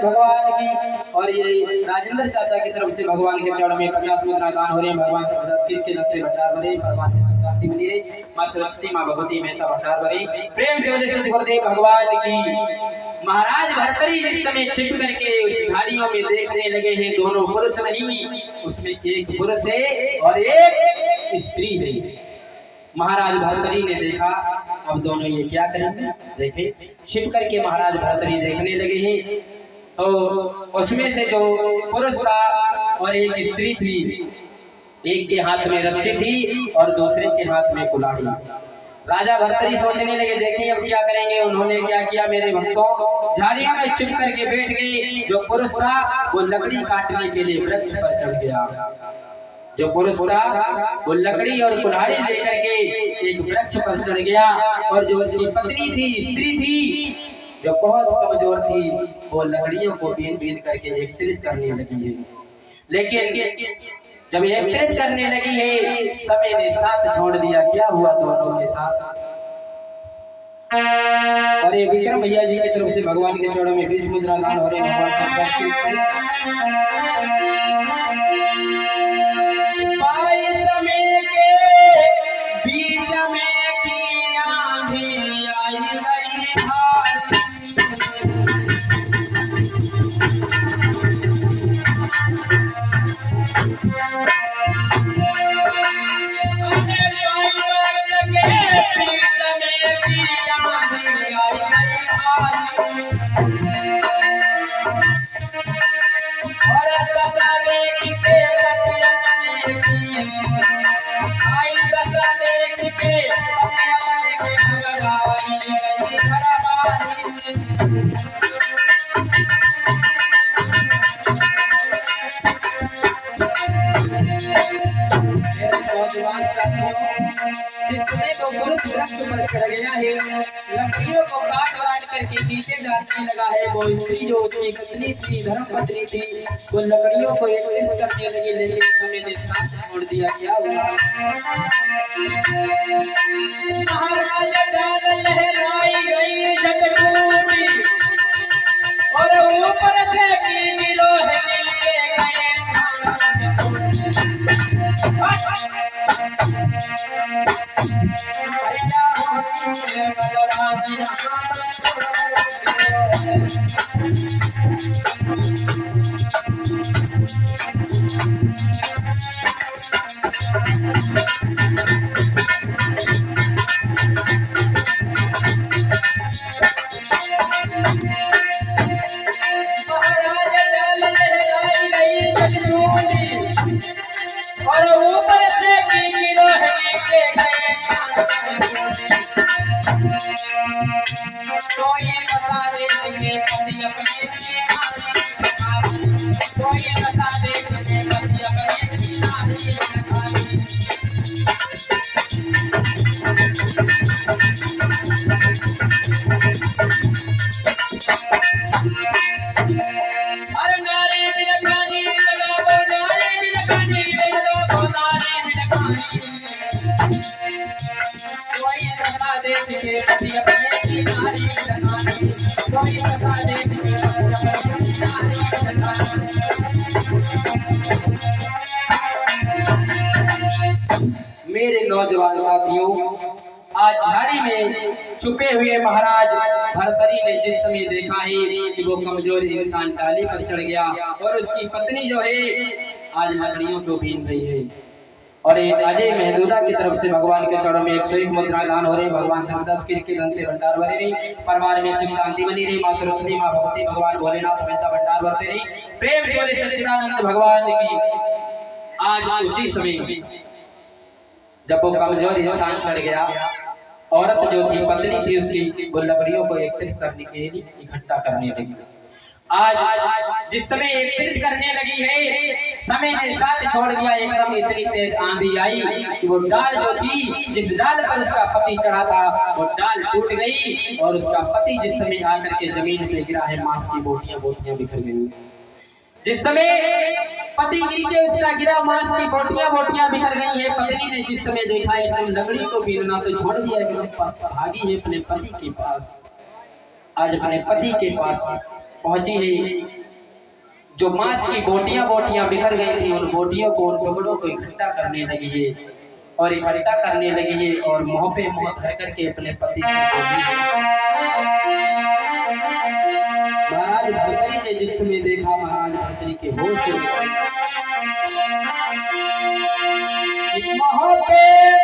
भगवान की। और ये राजेंद्र चाचा की तरफ से भगवान के चरण में 50 मुद्रा दान हो रहे हैं। भगवान से मदद के दन से भंडार भरे, भगवान में सुख शांति बनी रहे। मां सरस्वती मां भगवती हमेशा भंडार भरे। प्रेम से बोले सिद्ध गुरुदेव भगवान की। महाराज भर्तरी जिस समय छिप करके उस झाड़ियों में देखने लगे हैं, दोनों पुरुष नहीं, उसमें एक पुरुष है और एक स्त्री है। महाराज भर्तरी ने देखा, अब दोनों ये क्या करेंगे, देखे छिप करके महाराज भर्तरी देखने लगे हैं। तो उसमें से जो पुरुष था और एक स्त्री थी, एक के हाथ में रस्सी थी और दूसरे के हाथ में कुल्हाड़ी। राजा भर्तरी सोचने लगे, देखिए अब क्या करेंगे। उन्होंने क्या किया मेरे भक्तों, झाड़ियों में छिप करके बैठ गए। जो पुरुष था वो लकड़ी काटने के लिए वृक्ष पर चढ़ गया। जो पुरुष था वो लकड़ी और कुल्हाड़ी लेकर के एक वृक्ष पर चढ़ गया। और जो उसकी पत्नी थी, स्त्री थी, जो बहुत कमजोर थी, वो लकड़ियों को बीन बीन करके एकत्रित करने लगी है। लेकिन जब एकत्रित करने लगी है, समय ने साथ छोड़ दिया। क्या हुआ दोनों के साथ? और ये विक्रम भैया जी की तरफ से भगवान के चरणों में 20 मुद्रा दान हो रहे हैं। भगवान से लकड़ियों को काट काट करके पीछे डालने लगा है। वो स्त्री जो उसकी पत्नी थी, धर्मपत्नी थी, वो लकड़ियों को एकत्रित करने लगी। लेकिन समय ने साथ छोड़ दिया। क्या हुआ? महाराज डाल लहराई गई जटकूटी और ऊपर से की लोहे के गए। और ऊपर से की लोहे के गए। तो ये बता दे तुम्हें पति अपने की नारी, तो ये बता दे तुम्हें पति अपने की नारी। अरे नारी बिलखानी लगाओ, नारी बिलखानी लगाओ, नारी बिलखानी। तो ये बता दे तुम्हें पति अपने की नारी बिलखानी, तो ये बता दे तुम्हें पति अपने की नारी बिलखानी। मेरे नौजवान साथियों, आज झाड़ी में छुपे हुए महाराज भर्तरी ने जिस समय देखा है कि वो कमजोर इंसान डाली पर चढ़ गया और उसकी पत्नी जो है आज लकड़ियों को बीन रही है। और ये अजय महदूदा की तरफ से भगवान के चरणों में 101 मुद्रा दान हो रहे। भगवान से 10 के धन से भंडार भरे रही। परिवार में सुख शांति बनी रही। मां सरस्वती मां भगवती भगवान भोलेनाथ हमेशा भंडार भरते रही। प्रेम से बोले सच्चिदानंद भगवान की। आज उसी समय जब वो कमजोर इंसान चढ़ गया, औरत जो थी, पत्नी थी उसकी, वो लकड़ियों को एकत्रित करने के लिए इकट्ठा करने लगी। आज जिस समय एकत्रित करने लगी है, समय ने साथ छोड़ दिया। एकदम इतनी तेज आंधी आई कि वो डाल जो थी, जिस डाल पर उसका पति चढ़ा था, वो डाल टूट गई और उसका पति जिस समय आकर के जमीन पे गिरा है, मांस की बोटियां बोटियां बिखर गई। जिस समय पति नीचे उसका गिरा, मांस की बोटियां बोटियां बिखर गई है। पत्नी ने जिस समय देखा एकदम लकड़ी को बीनना तो छोड़ दिया, एकदम भागी है अपने पति के पास। आज अपने पति के पास पहुंची है। जो मांस की बोटियां बोटियां बिखर गई थी, उन बोटियों को, उन टुकड़ों को इकट्ठा करने लगी है और इकट्ठा करने लगी है और मुंह पे मुंह धर करके अपने पति से बोली है। महाराज भर्तरी ने जिस समय देखा, महाराज भर्तरी के होश उड़ गए। मुंह पे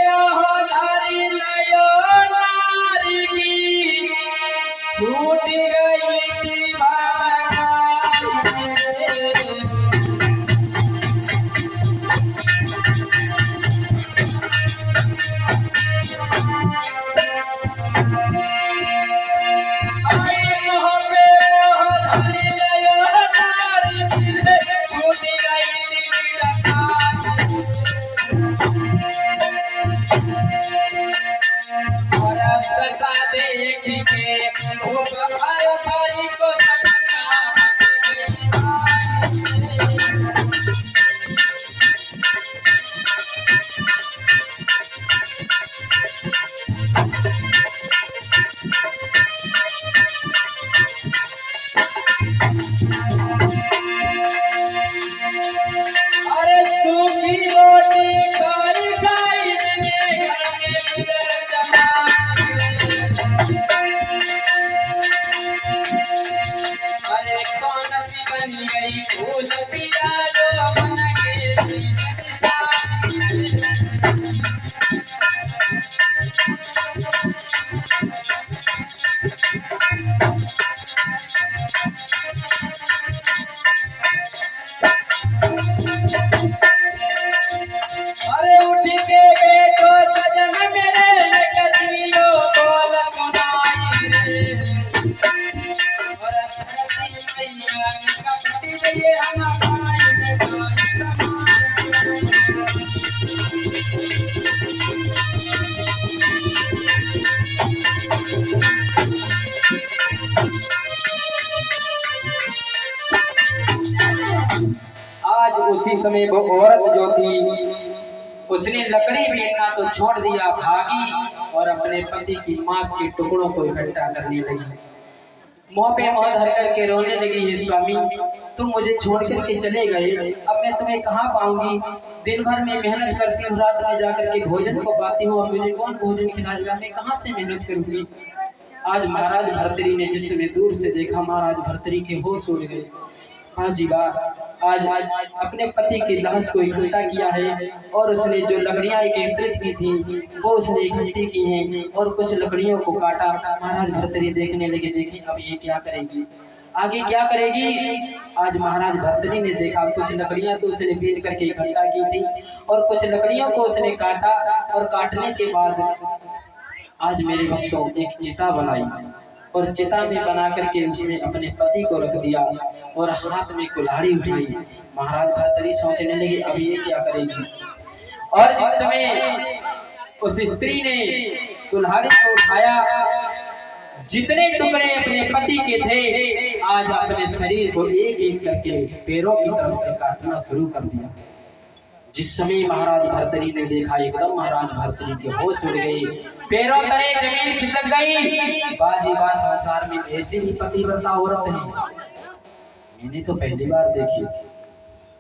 मुंह धरी लयो नारी की, छूट गई थी भावना। उसी समय वो औरत जो थी, उसने लकड़ी बेचना तो छोड़ दिया, भागी और अपने पति की मांस के टुकड़ों को इकट्ठा करने लगी। मुंह पे मुंह धर करके रोने लगी, हे स्वामी, तुम मुझे छोड़ करके चले गए, अब मैं तुम्हें कहाँ पाऊंगी? दिन भर में मेहनत करती हूँ, रात में जाकर के भोजन को पाती हूँ, अब मुझे कौन भोजन खिलाएगा? मैं कहाँ से मेहनत करूंगी? आज महाराज भर्तरी ने जिस समय दूर से देखा, महाराज भर्तरी के होश उड़ गए। हाँ जी वाह, आज अपने पति की लाश को इकट्ठा किया है और उसने जो लकड़ियां एकत्रित की थी वो उसने इकट्ठी की हैं और कुछ लकड़ियों को काटा। महाराज भर्तरी देखने लगे, देखें अब ये क्या करेगी, आगे क्या करेगी? आज महाराज भर्तरी ने देखा, कुछ लकड़ियां तो उसने बीन करके इकट्ठा की थी और कुछ लकड़ियों को उसने काटा और काटने के बाद आज मेरे भक्तों एक चिता बनाई और चिता में बना करके उसने अपने पति को रख दिया और हाथ में कुल्हाड़ी उठाई। महाराज भर्तरी सोचने लगे अब ये क्या करेगी। और जिस समय उस स्त्री ने कुल्हाड़ी को उठाया, जितने टुकड़े अपने पति के थे आज अपने शरीर को एक एक करके पैरों की तरफ से काटना शुरू कर दिया। जिस समय महाराज भर्तरी ने देखा, एकदम महाराज भर्तरी के होश उड़ गए, पैरों तले जमीन खिसक गई। बाजी बात संसार में ऐसी भी पतिव्रता औरत है, मैंने तो पहली बार देखी।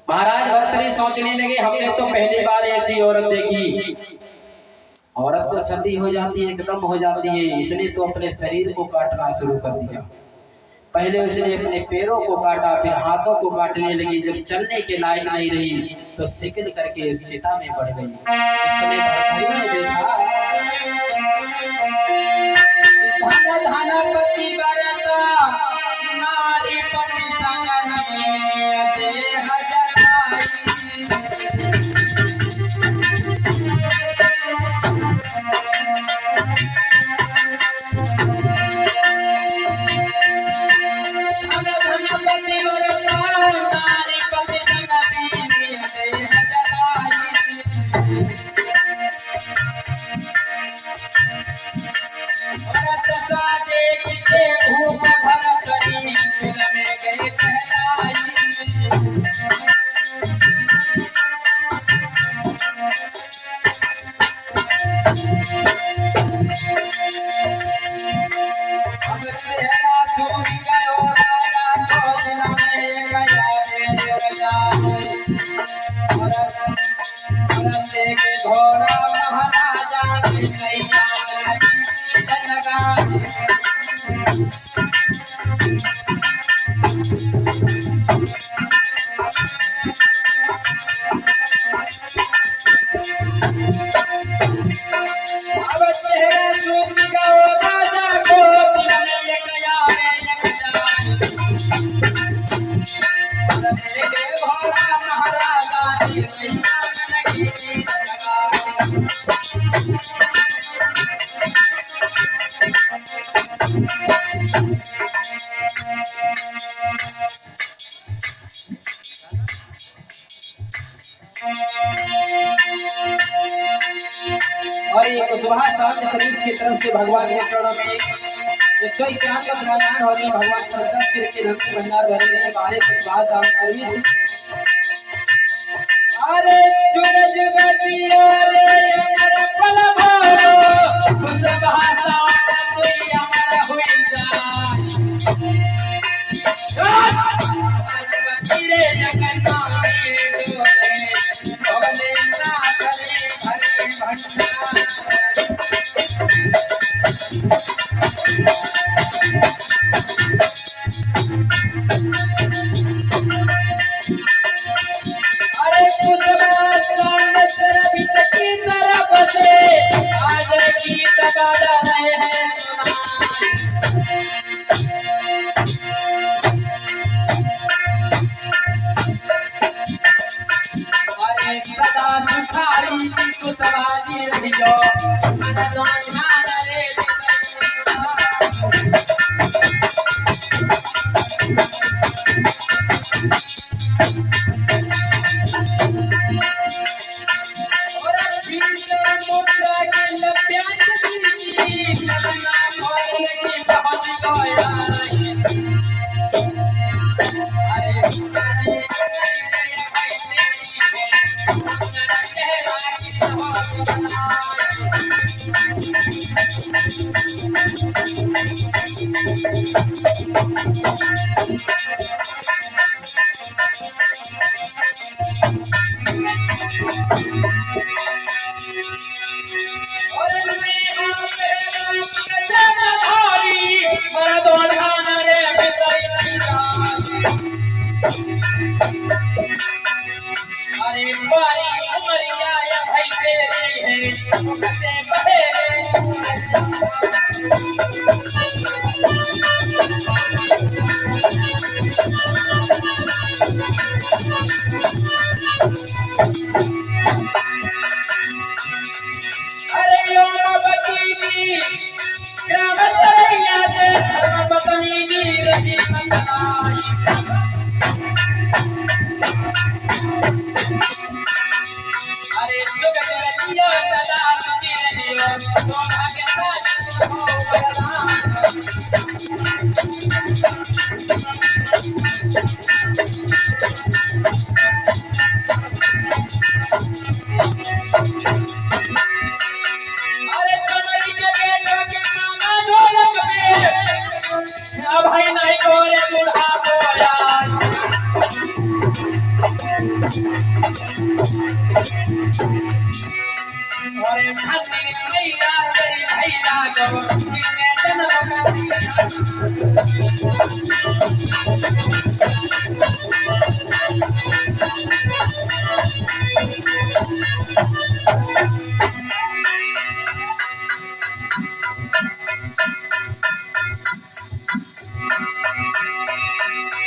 महाराज भर्तरी सोचने लगे हमने तो पहली बार ऐसी औरत देखी। औरत तो सती हो जाती है, एकदम हो जाती है, इसने तो अपने शरीर को काटना शुरू कर दिया। पहले उसने अपने पैरों को काटा, फिर हाथों को काटने लगी। जब चलने के लायक नहीं रही तो सिकल करके उस चिता में बढ़ गई। इस समय भर्तरी ने देखा, धन धन पति बरता नारी पति संगन में देह जलाई। भूप भर करी में गए कहलाई। के घोड़ा महाराजा की नैया लगा अब चेहरा चूक गयो राजा को दिल लेके आवे के घोड़ा महाराजा की नैया लगी और ये कुशवाहा साहब सर्विस की तरफ से भगवान के चरणों में 151 का समाधान हो रही भगवान सरदास के धन से भंडार भरे रहे बारे कुशवाहा साहब सर्विस अरे सूरज बतिया रे अमर पल भरो कुशवाहा साहब कोई हमारा हुई जा बतिरे जगन्नाथ भोले ना करे भरे भंडार अरे बारी उमरिया या भाई तेरे है मुझसे बहेरे अरे यो बती जी ग्राम तरैया से धर्म पत्नी जी रही मंगलाई अरे जुग जुगिया सदा सुखी रहियो तो भाग्यशाली अरे कमरी के बेटो के मामा ढोलक पे अब भाई नहीं गोरे बूढ़ा बोला अरे भाती भैया तेरी भैया जो कितने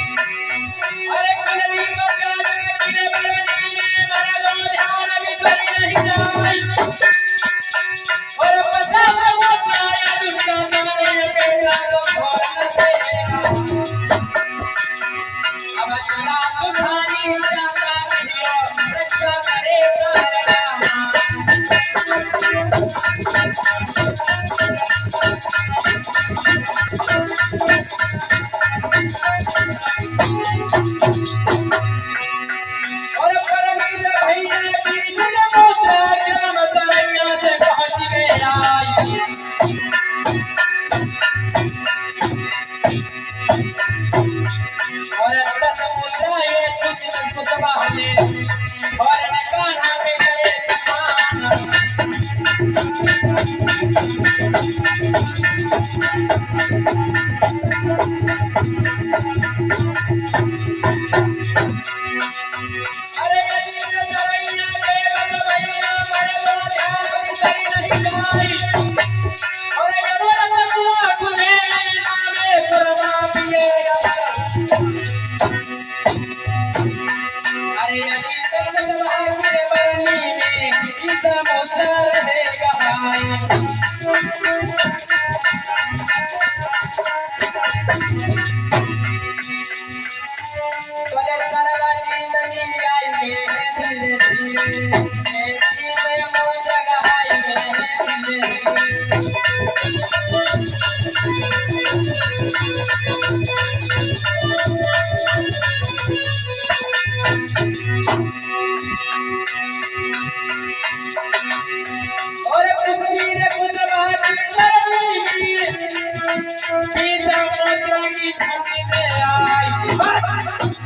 अरे कलरी को काले किले बरनी में मरा दो ध्यान भी करी नहीं जाई और पता वो सारा दुनिया सारे पेड़ा को भोर से अब चला सुधारी जाता रहियो रक्षा करे और परमित भैया की जन मोचा ग्राम तरैया से पहुंच गया और सत मोचा ये कुछ कुछ बाहर अरे सरैया देवत भैया बड़े ध्यान करी नहीं जाई अरे गरुड़ तकुआ खुले नामे करवा पिए अरे के बरनी में ईसा मोचा रहे गहाई बड़े सरवती नदी आई में धीरे धीरे धीरे मोचा गहाई में धीरे और कश्मीर गुजरात ईसा मोचा की छवि में आई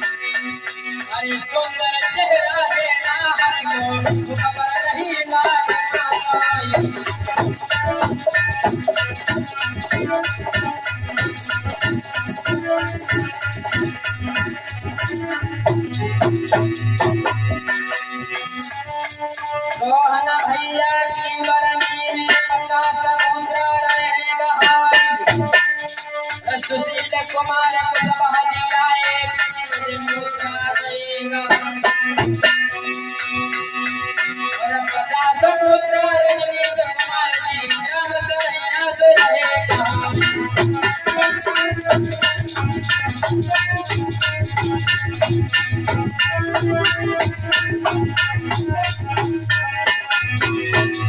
अरे सुंदर चेहरा है नाहर को खबर नहीं लाई सोहना भैया की बरनी में 50 समुद्र रहे गहाई सुशील कुमार कुशवाहा जिलाए मुद्रा देगा और 50 समुद्र रहे कुमार जी राम सरैया से रहेगा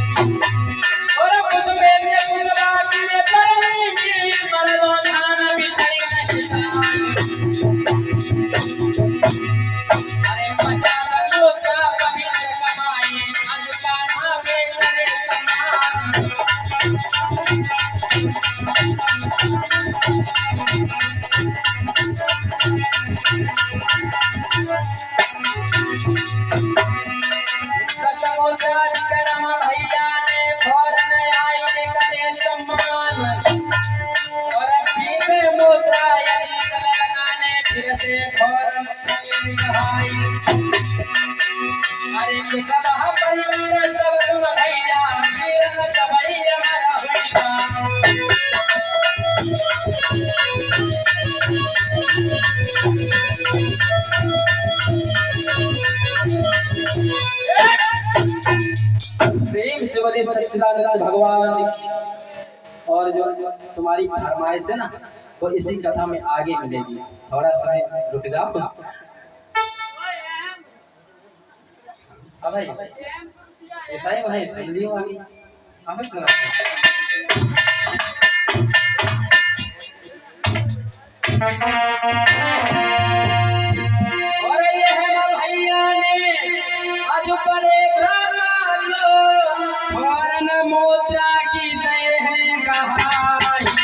और खुद में से गुजरा के परमी की मर्दों ध्यान भी करी नहीं अरे 50 लोग का पवित्र कमाई अधिकार में करे समुद्र विक्रम भैया ने फौरन आई के करे सम्मान और पीछे मोचा यदि लगाने फिर से फौरन कहाई अरे सब परिवार सब तुम भैया वीर भैया हमारा हुआ प्रेम से बोले सच्चिदानंद भगवान और जो तुम्हारी फरमाइश है ना वो इसी कथा में आगे मिलेगी थोड़ा समय रुक जाओ अब भाई ऐसा ही भाई सुन लियो आगे अब और ये है भैया ने आज बड़े फौरन मोचा की दे है गहाई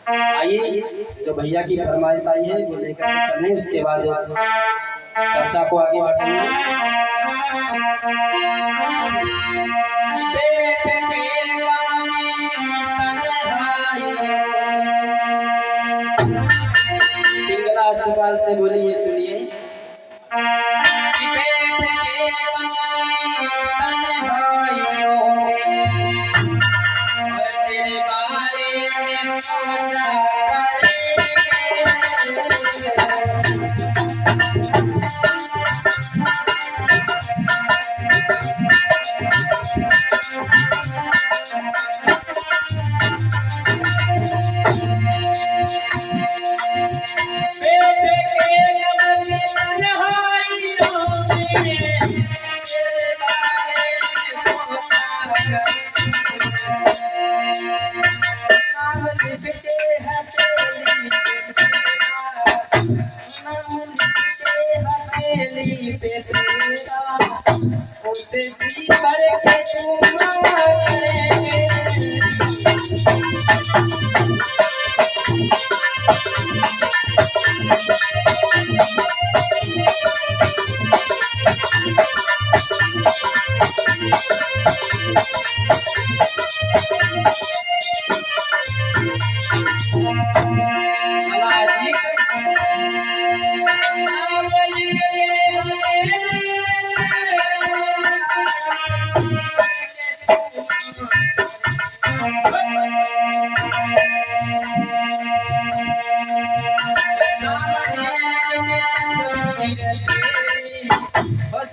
आइए जो भैया की फरमाइश आई है वो लेकर के चलें उसके बाद चर्चा को आगे बढ़ाएंगे पिंगला सवाल से बोलिए सुनिए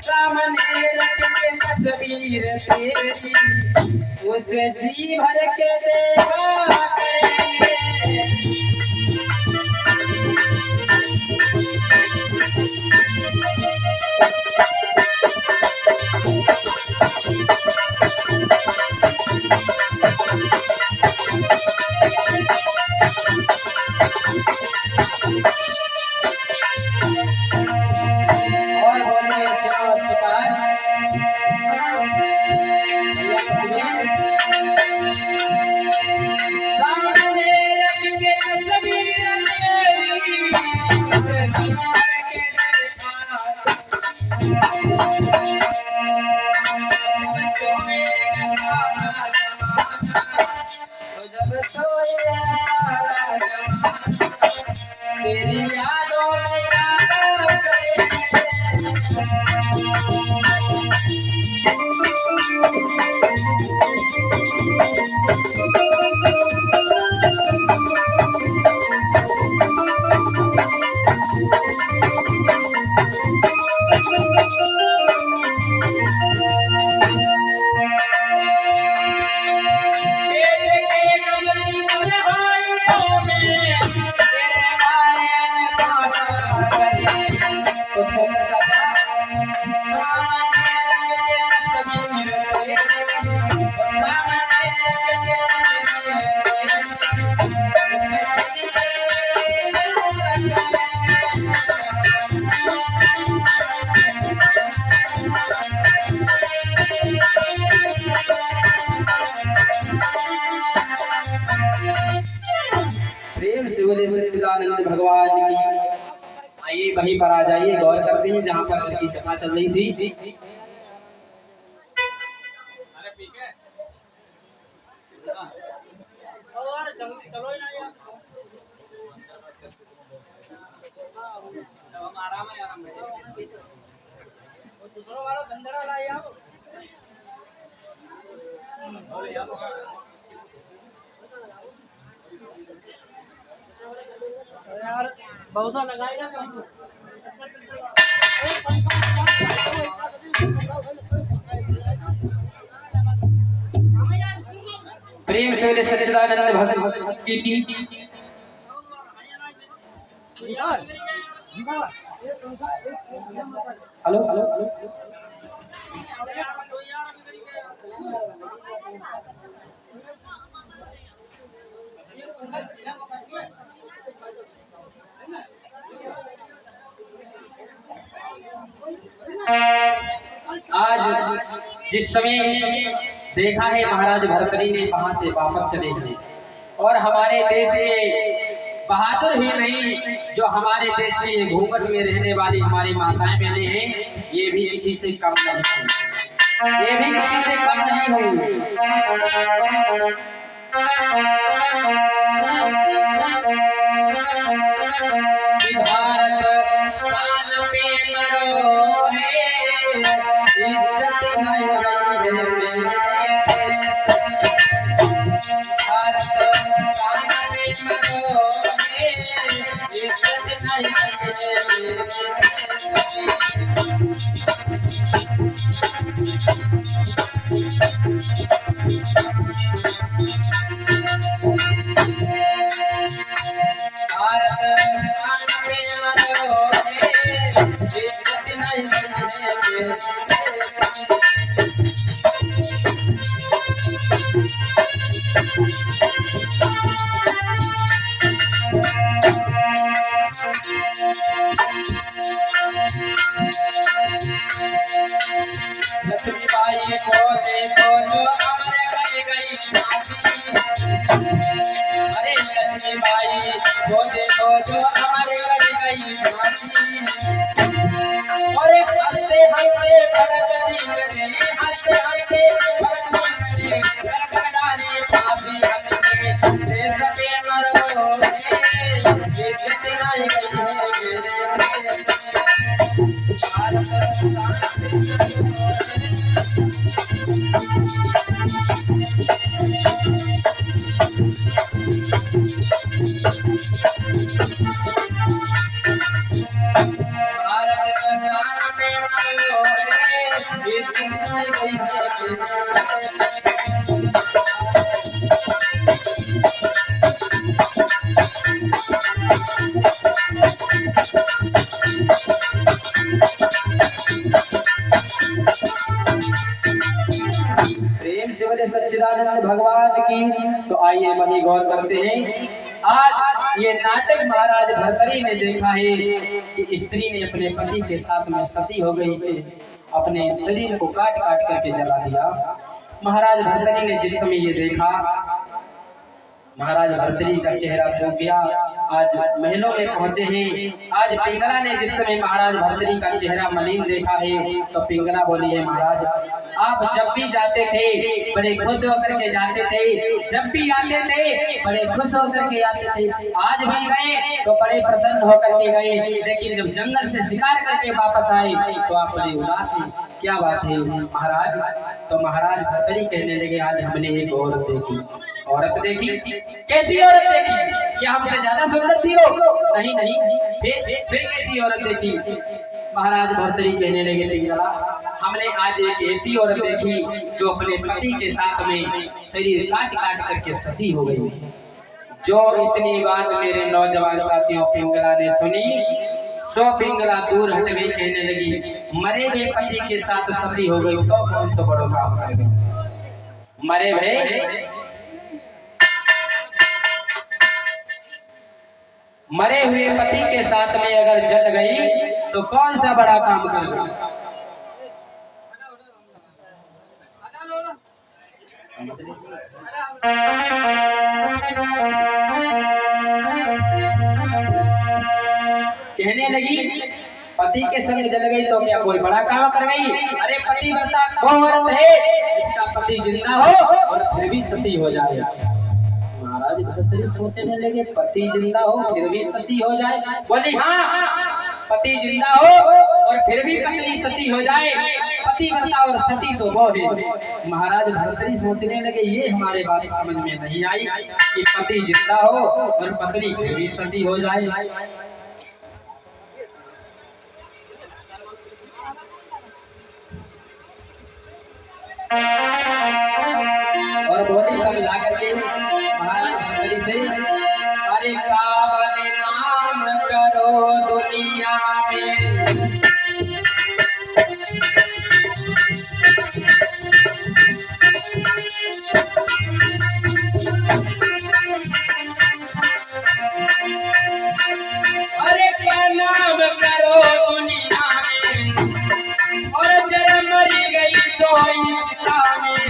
सामने रख के तस्वीर तेरी उसे जी भर के देखा करेंगे। और बोलिए सामने रख के तस्वीर तेरी जब तेरी यादों में याद प्रेम से बोले सच्चिदानंद भगवान की। आइए वहीं पर आ जाइए, गौर करते हैं जहाँ पर की कथा चल रही थी। यार बहुत लगाएगा कम। प्रेम से बोले सच्चिदानंद भगवान की। हेलो हेलो आज जिस समय देखा है महाराज भरतरी ने वहां से वापस चले गए और हमारे देश के बहादुर ही नहीं, जो हमारे देश की घूंघट में रहने वाली हमारी माताएं बहनें हैं, ये भी किसी से कम नहीं है, ये भी किसी से कम नहीं होंगे। भारत शान पे मरो है, इज्जत नहीं है भारत शान पे मरो है, इज्जत नहीं लक्ष्मीबाई को देखो जो अमर कर गई फांसी। अरे लक्ष्मीबाई को देखो जो अमर कर गई गई और हंसते हंसते भगत सिंह ने हंसते हंसते भगत सिंह ने गड़गड़ाने फांसी हंसते देश पे मरो ये कितना ही गई प्रेम से बोले सच्चिदानंद भगवान की। तो आइए वही गौर करते हैं। आज ये नाटक महाराज भर्तरी ने देखा है कि स्त्री ने अपने पति के साथ में सती हो गई, अपने शरीर को काट काट करके जला दिया। महाराज भर्तरी ने जिस समय ये देखा, महाराज भर्तरी का चेहरा सूख गया। आज महलों में पहुंचे हैं। आज पिंगला ने जिस समय महाराज भर्तरी का चेहरा मलिन देखा है तो पिंगला बोली है, महाराज आप जब भी जाते थे बड़े खुश होकर के जाते थे, जब भी आते थे बड़े खुश होकर के आते थे, आज भी गए तो बड़े प्रसन्न होकर के गए, लेकिन जब जंगल से शिकार करके वापस आए तो आप बड़े उदास हैं, क्या बात है महाराज? तो महाराज भर्तरी कहने लगे, आज हमने एक औरत देखी। औरत देखी? कैसी औरत देखी? क्या हमसे ज्यादा सुंदर थी वो? नहीं नहीं। फिर कैसी औरत देखी? महाराज भर्तरी कहने लगे, पिंगला हमने आज एक ऐसी औरत देखी जो अपने पति के साथ में शरीर काट काट करके सती हो गई। जो इतनी बात मेरे नौजवान साथियों पिंगला ने सुनी, सो पिंगला दूर हट गई, कहने लगी, मरे हुए पति के साथ सती हो गई तो कौन सा बड़ो काम कर गई? मरे हुए पति के साथ में अगर जल गई तो कौन सा बड़ा काम कर गई? कहने लगी, पति के संग जल गई तो क्या कोई बड़ा काम कर गई? अरे पतिव्रता वो औरत है जिसका पति जिंदा हो और फिर भी सती हो जाए। महाराज भर्तरी सोचने लगे, पति जिंदा हो फिर भी सती हो जाए? बोली हाँ, पति जिंदा हो और फिर भी पत्नी सती हो जाए, पतिव्रता और सती तो वो है। महाराज भर्तरी सोचने लगे, ये हमारे बात समझ में नहीं आई कि पति जिंदा हो और पत्नी फिर भी सती हो जाए। और बोली समझा करके महाराज भर्तरी से, अरे काबल नाम करो दुनिया में, अरे क्या नाम करो दुनिया में, और जरा मरी गई तो इंसा में,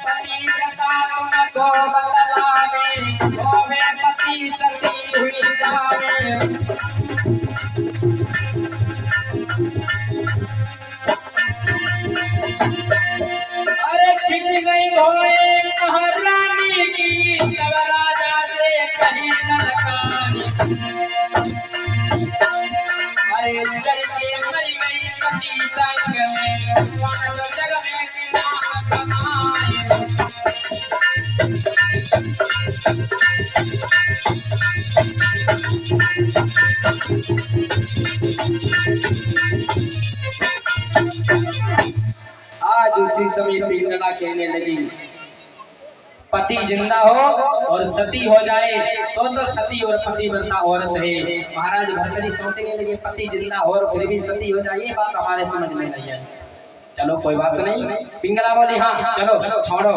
पतिव्रता तुमको बतलावे, होवे पति सती हुई जावे। अरे खिंच गई भोए महारानी की, तब राजा से कहीं ललकारी, अरे जल के मरी गई पति संग में, जग में नाम कमाए। आज उसी समय पिंगला कहने लगी, पति जिंदा हो और सती हो जाए तो सती और पतिव्रता औरत है। महाराज भर्तरी सोचने लगे, पति जिंदा हो और फिर भी सती हो जाए, ये बात हमारे समझ में नहीं आई। चलो कोई बात नहीं। पिंगला बोली, हाँ चलो छोड़ो,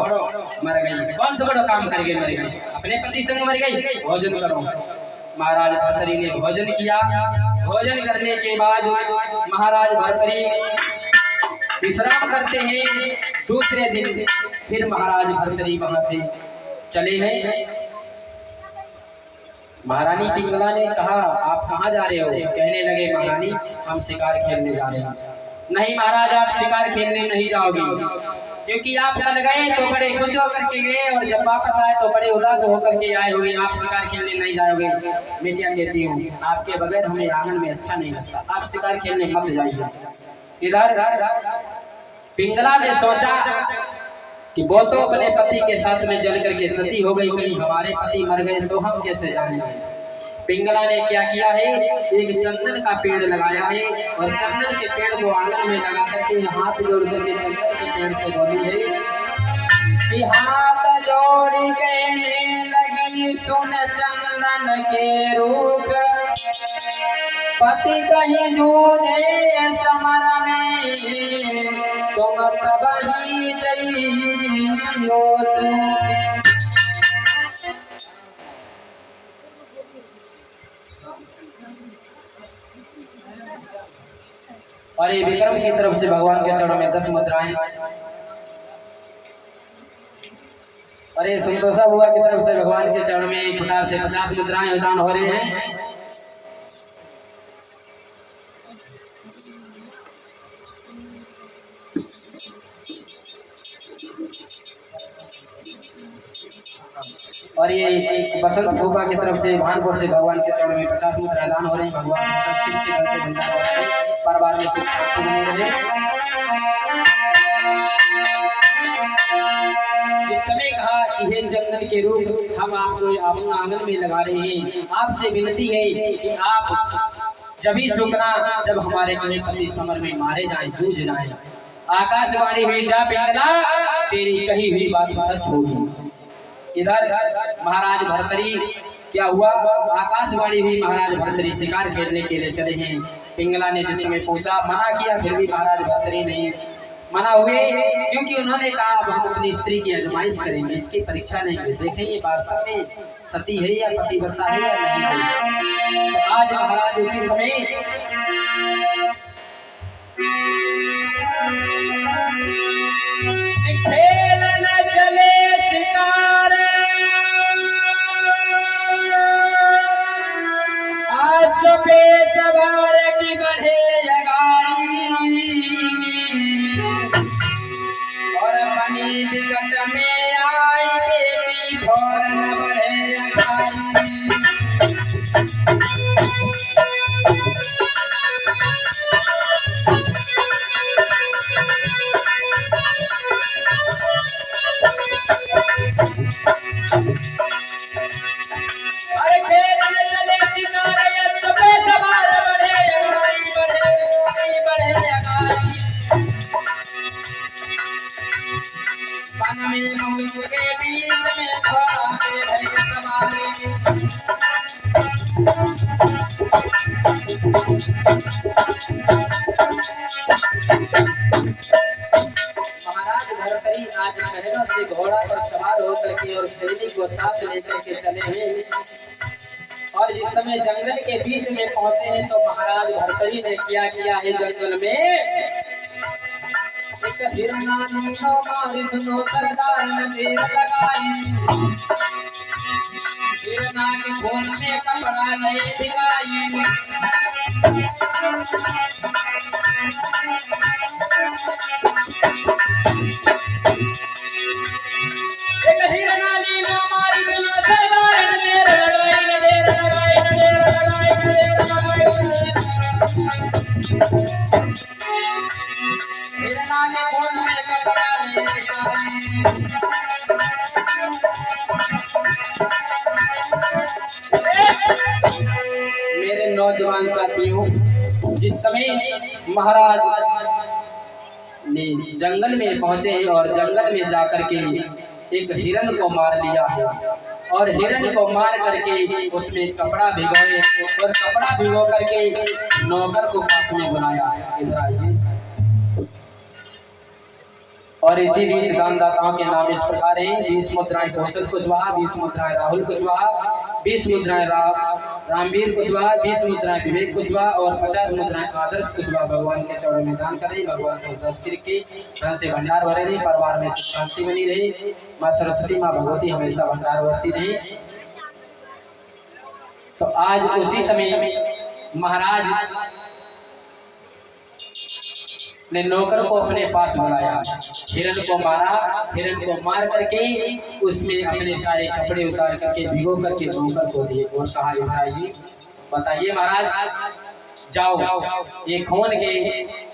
मर गई कौन सा बड़ा काम कर गई? मर गई, अपने पति संग मर गई, भोजन करो। महाराज भर्तरी ने भोजन किया। भोजन करने के बाद महाराज भर्तरी विश्राम करते हैं। दूसरे दिन फिर महाराज भर्तरी वहां से चले हैं। महारानी पिंगला ने कहा आप कहाँ जा रहे हो? कहने लगे महारानी हम शिकार खेलने जा रहे हैं। नहीं महाराज आप शिकार खेलने नहीं जाओगे, क्योंकि आप कल गए तो बड़े खुश होकर के गए और जब वापस आए तो बड़े उदास होकर के आए होंगे। आप शिकार खेलने नहीं जाओगे। मैं क्या कहती हूँ, आपके बगैर हमें आंगन में अच्छा नहीं लगता, आप शिकार खेलने मत जाइए। इधर पिंगला ने सोचा कि वो तो अपने पति के साथ में जल करके सती हो गई, कहीं हमारे पति मर गए तो हम कैसे जानेंगे। पिंगला ने क्या किया है, एक चंदन का पेड़ लगाया है और चंदन के पेड़ को आंगन में लगा करके हाथ जोड़ करके चंदन के पेड़ से बोली है कि हाथ जोड़ कहने लगी सुन चंदन के रूख, पति कहीं जूझे समर में तुम तब ही जइयो। और ये विक्रम की तरफ से भगवान के चरणों में 10 मुद्राएं, और ये संतोषा बुआ की तरफ से भगवान के चरणों में एक प्रकार से 50 मुद्राएं दान हो रहे हैं। और ये बसंत फूफा की तरफ से भानपुर से भगवान के चरणों में 50 मुद्रा दान हो रहे हैं। भगवान परिवार में सुख शांति बनी रहे। जिस समय कहा कि हे चंदन के रूप हम आपको अपना आंगन में लगा रहे हैं, आपसे विनती है कि आप जब ही सुखना जब हमारे कहीं पति समर में मारे जाए, जूझ जाए। आकाशवाणी हुई जा पिंगला तेरी कही हुई बात सच होगी। इधर महाराज भर्तरी क्या हुआ, आकाशवाणी हुई महाराज भर्तरी शिकार खेलने के लिए चले हैं। पिंगला ने जिस समय पूछा मना किया, फिर भी महाराज भर्तरी नहीं मना हुए, क्योंकि उन्होंने कहा अब हम अपनी स्त्री की आजमाइश करेंगे, इसकी परीक्षा नहीं करें, देखें ये वास्तव में सती है या पतिव्रता है या नहीं है। तो आज महाराज उसी समय खेल न चले शिकार, आज सफेद सवार की बढ़े जगाई, और बनी विकट में आई देवी घोर न बढ़े जगाई। आज मेहनत से घोड़ा पर सवार होकर के और सैनिक को साथ लेकर के चले हैं। और जिस समय जंगल के बीच में पहुंचे हैं तो महाराज भर्तरी ने क्या किया है, जंगल में एक हिरनानी हमारी सुनो सरदार ने देर लगाई, हिरना के खून में कपड़ा नहीं दिखाई। एक हिरनानी हमारी सुनो सरदार ने देर लगाई, देर लगाई, देर लगाई, देर लगाई। हिरना के खून में कपड़ा नहीं दिखाई। मेरे नौजवान साथियों, जिस समय महाराज ने जंगल में पहुंचे हैं और जंगल में जाकर के एक हिरण को मार लिया है, और हिरण को मार करके उसमें कपड़ा भिगोए और कपड़ा भिगो करके नौकर को पास में बुलाया, इधर आइए। और इसी बीच दानदाताओं के नाम इस प्रकार हैं: 20 मुद्राएं कौशल कुशवाहा, 20 मुद्राएं राहुल कुशवाहा, 20 मुद्राएं रामवीर कुशवाहा 20 मुद्राएं विवेक कुशवाहा और 50 मुद्राएं आदर्श कुशवाहा भगवान के चरणों में दान करें। भगवान से धन से भंडार भरे रहे, परिवार में सुख शांति बनी रहे, माँ सरस्वती माँ भगवती हमेशा भंडार भरती रहे। तो आज उसी समय महाराज ने नौकर को अपने पास बुलाया, हिरण को मारा, हिरण को मार करके उसमें अपने सारे कपड़े उतार करके भिगो करके नौकर को दिए और कहा बताइए महाराज जाओ ये खून के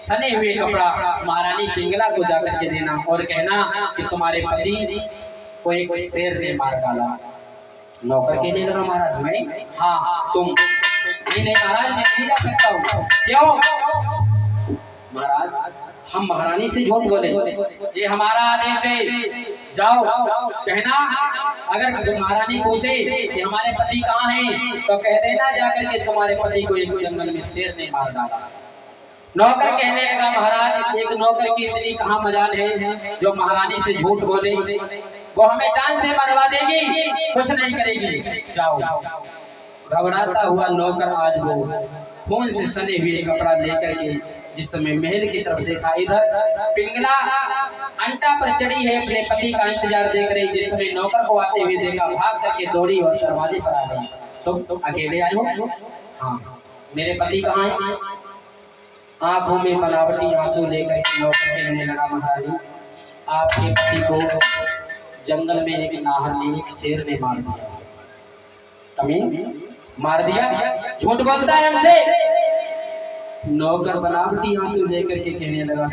सने हुए कपड़ा महारानी पिंगला को जाकर के देना और कहना कि तुम्हारे पति को एक शेर ने मार डाला। नौकर कहने लगा महाराज मैं? हाँ तुम। नहीं महाराज मैं नहीं जा सकता हूँ। क्यों? महाराज हम महारानी से झूठ बोले, ये हमारा आदेश है। जाओ कहना अगर महारानी पूछे कि हमारे पति कहाँ हैं तो कह देना जाकर के तुम्हारे पति को एक जंगल में शेर ने मार डाला। नौकर कहने लगा महाराज एक नौकर की इतनी कहाँ मजाल है जो महारानी से झूठ बोले, वो हमें जान से मरवा देगी, कुछ नहीं करेगी। जाओ। घबराता हुआ नौकर आज वो खून से सने हुए कपड़ा लेकर के जिस समय महल की तरफ देखा, इधर पिंगला अंटा पर चढ़ी है, अपने पति का इंतजार देख रही। जिस समय नौकर को आते हुए देखा, भाग करके दौड़ी और दरवाजे पर आ गई। तुम अकेले आए हो? हाँ। मेरे पति कहाँ हैं? आंखों में बनावटी आंसू लेकर के नौकर कहने लगा महारानी आपके पति को जंगल में एक नाहर ने एक शेर ने मार दिया। तमीन मार दिया? झूठ बोलता है हमसे। नौकर बनावटी आंसू लेकर के कहने लगा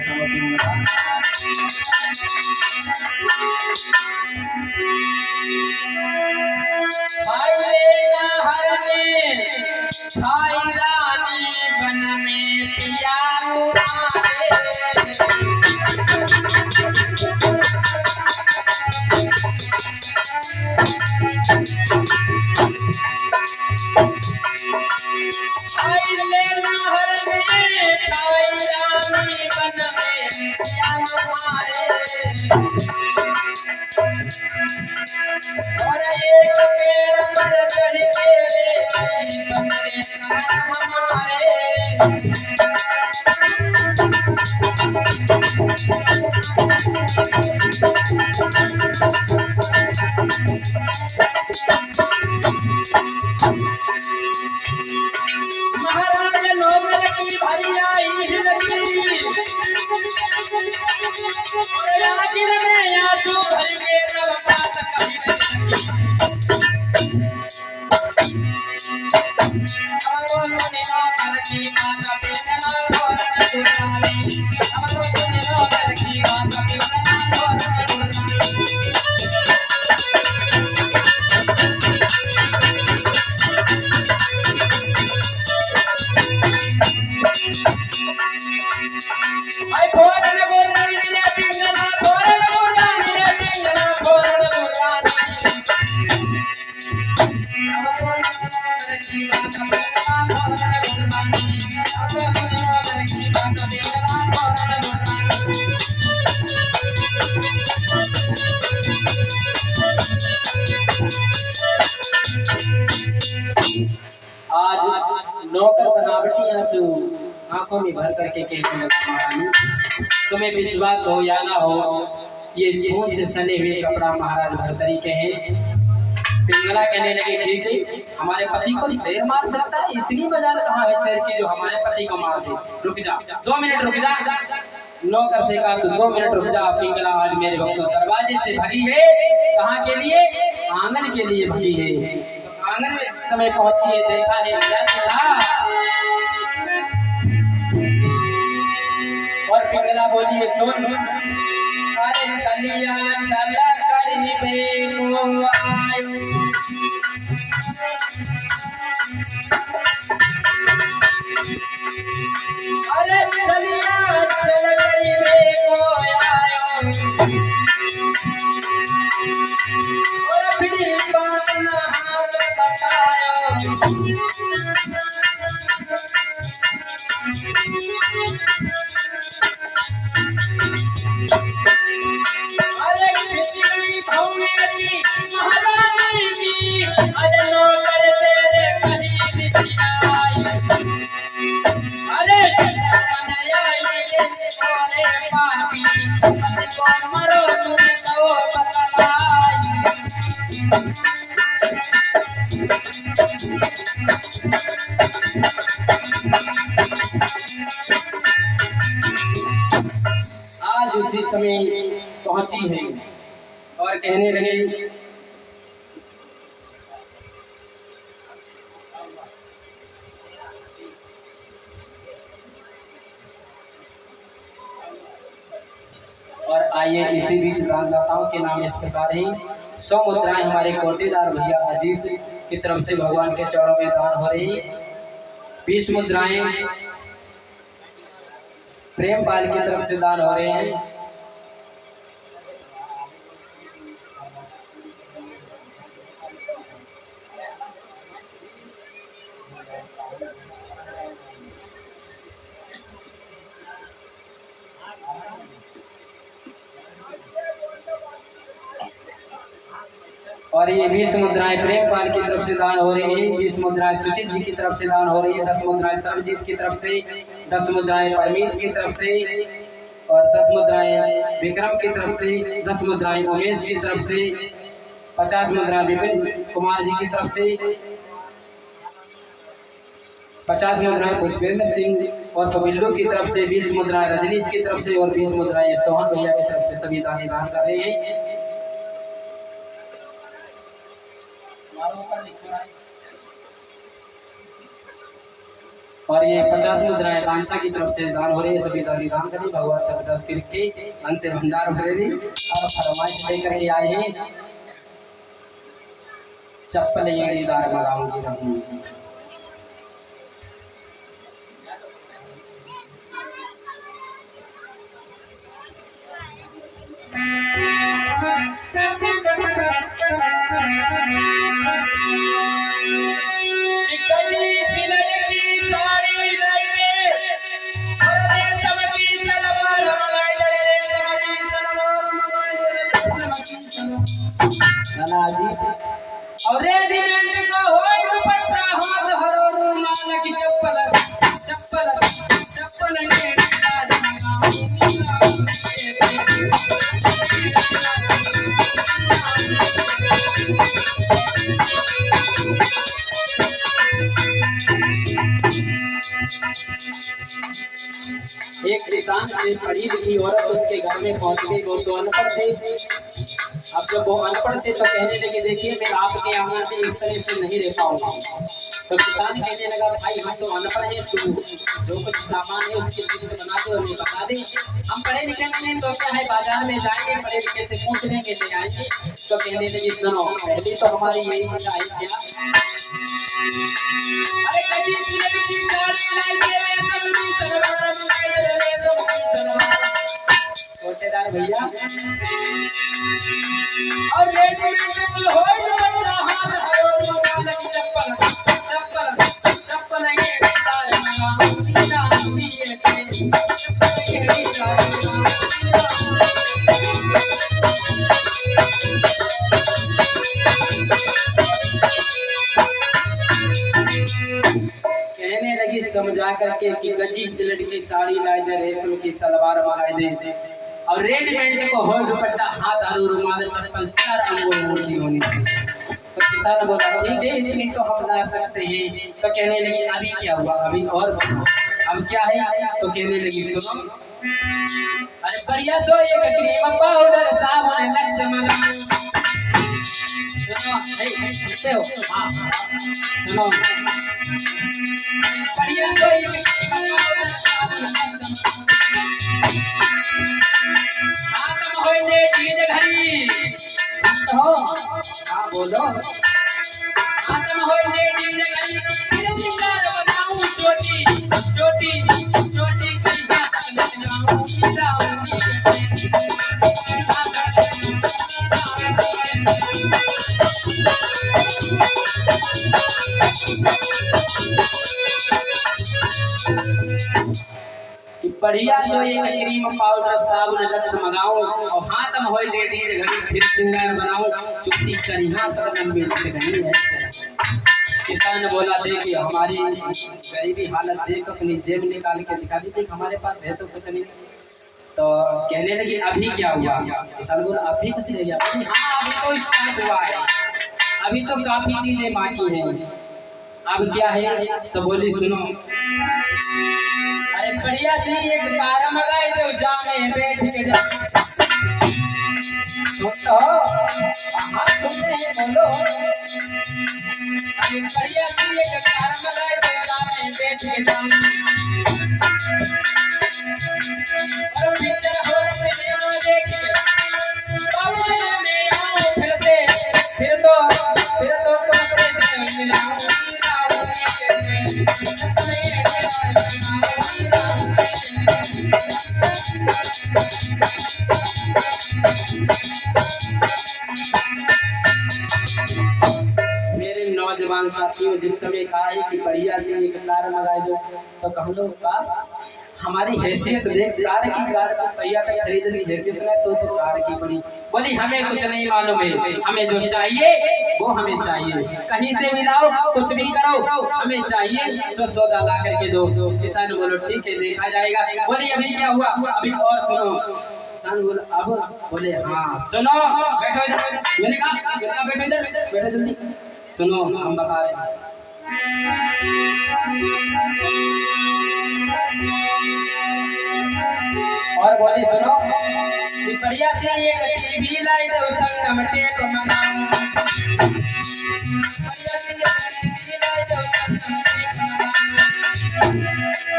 रानी बन में पिया और एक पेड़ पर चढ़ के महाराज नौकर की भरी आई आखिर में या तू भर के नौकर बनावटी आंसू आंखों में भर करके कहने लगा महारानी तुम्हें विश्वास हो या ना हो ये खून से सने हुए कपड़ा महाराज भरतरी के हैं। पिंगला कहने लगी ठीक है हमारे पति को शेर मार सकता है, इतनी बाजार कहाँ है शेर की जो हमारे पति को मार दे। रुक जा 2 मिनट रुक जा। नौकर से कहा तू 2 मिनट रुक जा। पिंगला आज मेरे भक्तों दरवाजे से भगी है, कहाँ के लिए? आंगन के लिए भगी है। आंगन में इस समय पहुंची है, देखा है और पिंगला बोली है सुन अरे चलिया चला करीबे को आयो अरे चलिया चला करीबे को आयो और फिर बात ना हाथ बतायो महारानी की अरे नौकर तेरे आज उसी समय पहुंची है और कहने लगे और आइए इसी बीच दानदाताओं के नाम इस प्रकार हैं। 100 मुद्राएं हमारे कोटेदार भैया अजीत की तरफ से भगवान के चरणों में दान हो रही। 20 मुद्राएं प्रेमपाल की तरफ से दान हो रहे हैं। और ये 20 मुद्राएं प्रेमपाल की तरफ से दान हो रही है। 20 मुद्राएं सुचित जी की तरफ से दान हो रही है। 10 मुद्राएं सर्वजीत की तरफ से, 10 मुद्राएं परमीत की तरफ से और 10 मुद्राएं विक्रम की तरफ से, 10 मुद्राएं उमेश की तरफ से, 50 मुद्राएं विपिन कुमार जी की तरफ से, 50 मुद्राएं पुष्पेंद्र सिंह और पबिल्लू की तरफ से, 20 मुद्राएं रजनीश की तरफ से और 20 मुद्राएं सोहन भैया की तरफ से सभी दानी दान कर रहे हैं। और ये 50 मुद्राएं कांचा की तरफ से दान हो रही है। सभी दानी दान करें। भगवान से 50 के अंत से भंडार भरे और फरमाइश लेकर के आए हैं। चप्पल येड़ीदार लगाऊंगी रहूंगी। और रेडीमेड का होय दुपट्टा हाथ हरो रुमाल की चप्पल चप्पल चप्पल एक किसान से पढ़ी लिखी औरत उसके घर में पहुंच गई। वो तो अनपढ़ थे। अब जब वो अनपढ़ थे तो कहने लगे देखिए मैं आपके यहाँ से इस तरह से नहीं रह पाऊंगा। तो किसान कहने लगा भाई हम तो अनपढ़ हैं, तू जो कुछ सामान है उसकी लिस्ट बना दे और हमें बता दे। हम पढ़े लिखे नहीं तो क्या है बाजार में जाएंगे पढ़े लिखे से पूछ लेंगे ले आएंगे। तो कहने लगे सुनो पहले तो हमारी यही वजह है क्या अरे कभी कोटेदार भैया और चप्पल कहने लगी समझा करके कि गंजी सिलट की साड़ी लाई दे, रेशम की सलवार मंगाई दे और रेडीमेड को हो दुपट्टा हाथ और रुमाल चप्पल 4 अंगों ऊंची होनी चाहिए। तो किसान बोला ठीक है इतनी तो हम ला सकते हैं। तो कहने लगी अभी क्या हुआ अभी और अब क्या है। तो कहने लगी सुनो अरे बढ़िया तो एक क्रीम पाउडर साबुन लग जमाना सुनो सुनते हो हाँ सुनो बढ़िया तो एक क्रीम पाउडर साबुन लग आत्म होइले डीजे घड़ी हो हाँ बोलो आत्म होइले डीजे घड़ी सिंगार बनाऊं चोटी चोटी चोटी करिया बढ़िया जो एक क्रीम पाउडर साबुन लक्स मंगाऊं और हाथ में होई लेडीज घड़ी फिर सिंगार बनाऊं चुट्टी करी हाथ लंबी घड़ी है। किसान बोला देख हमारी गरीबी हालत देख अपनी जेब निकाल के दिखा दी देख हमारे पास है तो कुछ नहीं। तो कहने लगी अभी क्या हुआ। किसान बोला अभी कुछ नहीं हुआ। हाँ अभी तो स्टार्ट हुआ है अभी तो काफी चीजें बाकी हैं। अब क्या है तो बोली सुनो। अरे बढ़िया सी एक कार मंगाई दो जामे बैठ के जा। सुनो हाँ सुनते हैं बोलो। अरे बढ़िया सी एक कार मंगाई दो जामे बैठ के जा। और पिक्चर हॉल में देख के बाबू में आओ फिर तो तुमसे मिलाऊंगी मेरे नौजवान साथियों, जिस समय कहा है कि बढ़िया से एक कार मंगा दो, तो हम लोग का हमारी हैसियत देख कार की कार को पहिया तक खरीदने की हैसियत में तो कार की बड़ी बोली हमें कुछ नहीं मालूम है, हमें जो चाहिए वो हमें चाहिए, कहीं से भी लाओ कुछ भी करो हमें चाहिए, सौदा ला करके दो। किसान बोलो ठीक है देखा जाएगा। बोली अभी क्या हुआ, अभी और सुनो। किसान बोला अब, बोले हाँ सुनो बैठो इधर। मैंने कहा बैठो इधर, बैठो जल्दी सुनो हम बता रहे हैं। और बोली सुनो बढ़िया से एक टीवी लाई दो संगम टेप मंगाओ।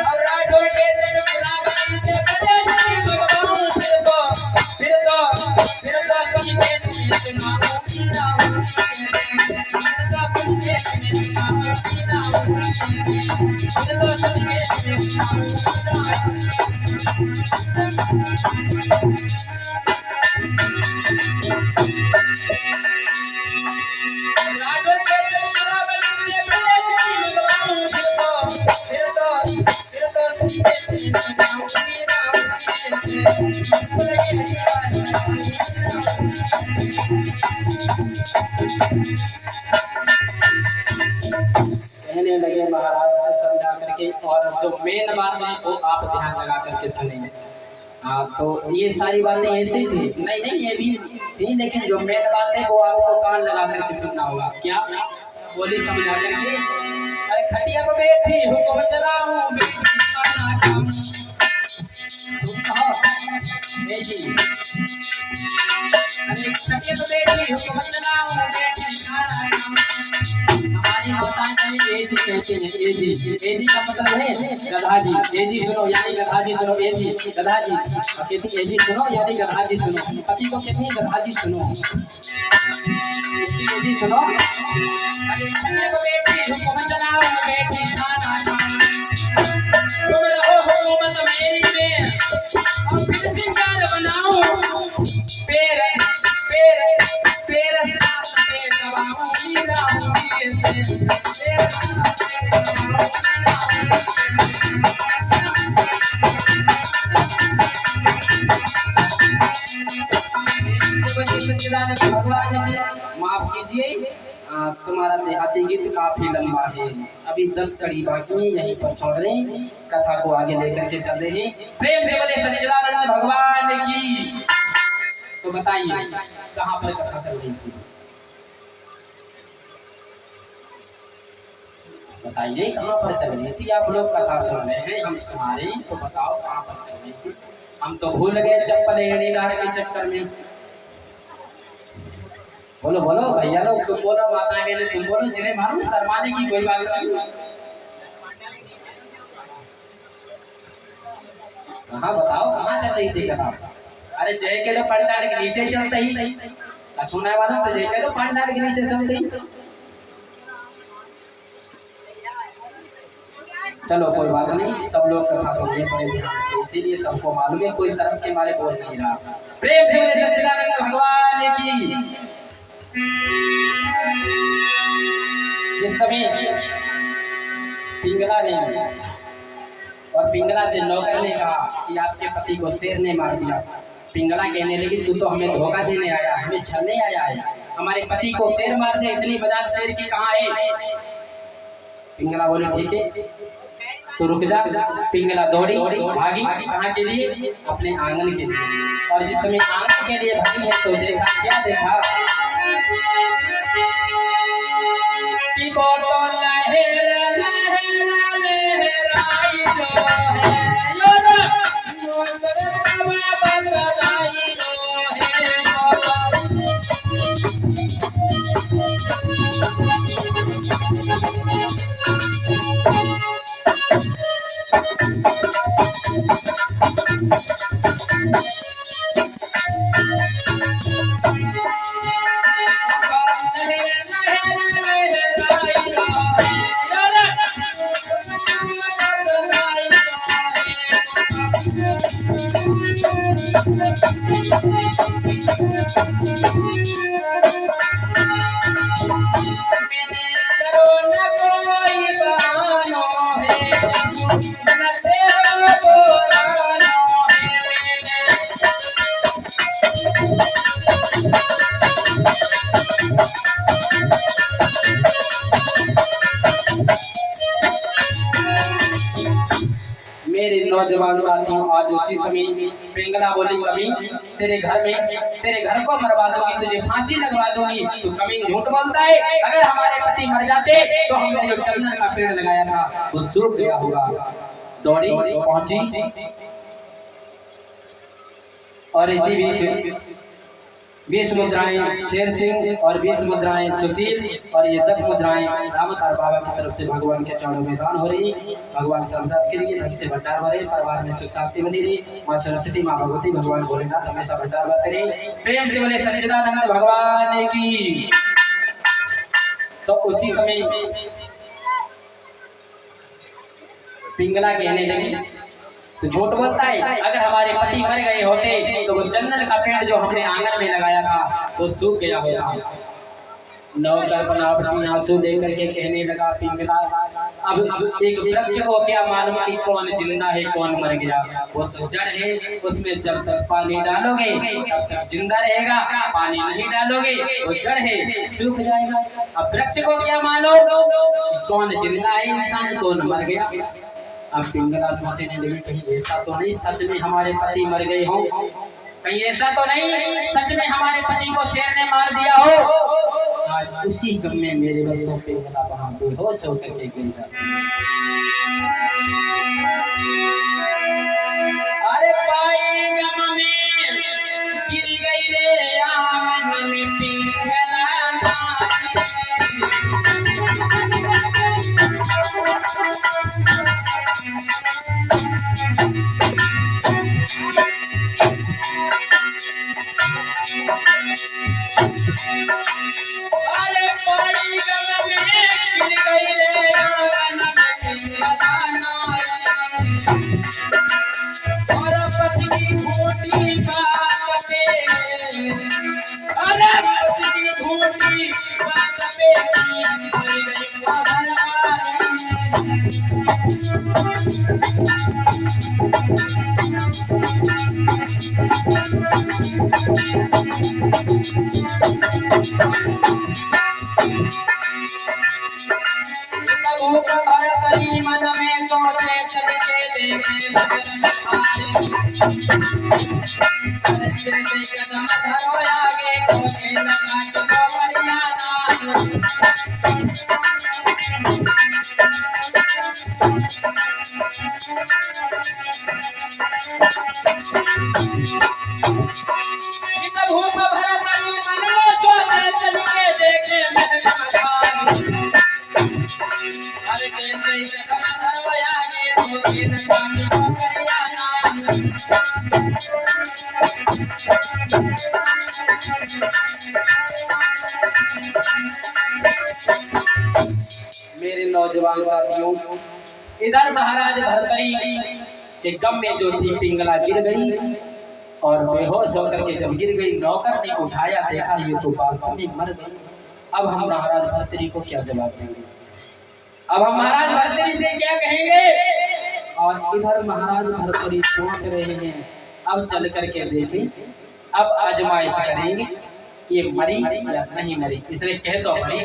और राठौर के दिन गुलाबाई से बड़े नहीं भगवान फिर तो तुम के सुनाओ सुनाओ कहने लगे महाराज से समझा करके। और जो मेन बात है वो आप ध्यान लगा करके सुनेंगे। हाँ तो ये सारी बातें ऐसे थी, नहीं ये भी थी, लेकिन जो मेन बात है वो आपको कान लगा करके सुनना होगा। क्या बोली समझा करके। अरे खटिया पे बैठी हुक्म चलाऊं जी, अरे खटिया पे बैठी हुक्म चलाऊं हमारी भाषा में एजी कहते हैं। एजी का मतलब है गधा जी। एजी सुनो यानी गधा जी सुनो। एजी गधा जी कहती एजी सुनो यानी गधा जी सुनो। पति को कहती है गधा जी सुनो। एजी सुनो। अरे खटिया पे बैठी हुक्म चलाओ बैठी खाना तुम रहो हुकूमत मेरी में और फिर सिंगार बनाओ पैर पैर पैर माफ कीजिए तुम्हारा देहाती गीत काफी लंबा है, अभी 10 कड़ी बाकी है, यहीं पर छोड़ रहे हैं, कथा को आगे लेकर के चल रहे हैं। प्रेम से बोले सच्चिदानंद भगवान की। तो बताइए कहाँ पर कथा चल रही थी, बताइए कहाँ पर चल रही थी। आप लोग कथा सुन रहे हैं, हम सुना रहे हैं, तो बताओ कहाँ पर चल रही थी। हम तो भूल गए चप्पल एड़ीदार के चक्कर में। बोलो बोलो भैया लोग, तुम बोलो, माता मैंने तुम बोलो, जिन्हें मालूम शर्माने की कोई बात नहीं। हाँ बताओ कहाँ चल रही थी कथा। अरे जय के लो पंडाल के नीचे चलते ही नहीं, सुना है मालूम, तो जय के लो पंडाल के नीचे चलते ही। चलो कोई बात नहीं, सब लोग कथा सुनने बड़े ध्यान से, इसीलिए सबको मालूम है, कोई शर्म के मारे बोल नहीं रहा। प्रेम से बोले सच्चिदानंद भगवान की। जिस समय पिंगला ने और पिंगला से नौकर ने कहा कि आपके पति को शेर ने मार दिया, पिंगला कहने लगी तू तो हमें धोखा देने आया, हमें छलने आया है, हमारे पति को शेर मार दे, इतनी बजाज शेर की कहाँ है। पिंगला बोले ठीक है तो रुक जा। पिंगला दौड़ी भागी, कहाँ के लिए, अपने आंगन के लिए। और जिस समय आंगन के लिए भागी है तो देखा, क्या देखा, मेरे नौजवान साथियों, आज उसी समय पिंगला बोली, कमी तेरे घर को मरवा दूंगी, तुझे फांसी लगवा दूंगी। तू कमी झूठ बोलता है। अगर हमारे पति मर जाते तो हमने जो चंदन का पेड़ लगाया था वो सूख गया होगा। दौड़ी पहुंची और इसी बीच 20 मुद्राएं शेर सिंह और 20 मुद्राएं सुशील और ये 10 मुद्राएं रामतार बाबा की तरफ से भगवान के चरणों में दान हो रही। भगवान सर्वराज के लिए धन से भंडार भरे, परिवार में सुख शांति बनी रही। माँ सरस्वती, माँ भगवती, भगवान भोलेनाथ हमेशा भंडार भरते रहे। प्रेम से बोले सच्चिदानंद भगवान की। तो उसी समय पिंगला कहने लगी, तो झूठ बोलता है। अगर हमारे पति मर गए होते तो वो चंदन का पेड़ जो हमने आंगन में लगाया था वो सूख गया होता। नौकर बनावटी आंसू दे करके कहने लगा पिंगला, अब एक वृक्ष को क्या मालूम कि कौन जिंदा है कौन मर गया। वो तो जड़ है, उसमें जब तक पानी डालोगे तब तक जिंदा रहेगा, पानी नहीं डालोगे वो जड़ है सूख जाएगा। अब वृक्ष को क्या मालूम कौन जिंदा है इंसान कौन मर गया। अब पिंगला सोचने लगी, कहीं ऐसा तो नहीं सच में हमारे पति मर गए हो, कहीं ऐसा तो नहीं सच में हमारे पति को शेर ने मार दिया हो। आज उसी गम में मेरे बच्चों पिंगला वहां बेहोश होकर के गिर जाता। अरे पाई गम में गिर गई रे आंगन में पिंगला। अरे पाई गम में गिर गई रे आंगन में पिंगला। और पत्नी घोटी बाटे, अरे पत्नी घोटी बाटे मन में सोचे चलते देखे कदम धरो आगे कोचे लगा तो भूप भरा तनी मन में सोचे चलके देखे अरे कैसे कदम धरो आगे कोचे लगा तो मेरे नौजवान साथियों, इधर महाराज भर्तरी के गम में जो थी पिंगला गिर गई और बेहोश होकर के जब गिर गई नौकर ने उठाया, देखा ये तो वास्तव में मर गई। अब हम महाराज भर्तरी को क्या जवाब देंगे, अब हम महाराज भर्तरी से क्या कहेंगे। और इधर महाराज भर्तरी सोच रहे हैं अब चल करके देखें, अब आजमाइश करेंगे ये मरी या नहीं मरी। इसलिए कह तो भाई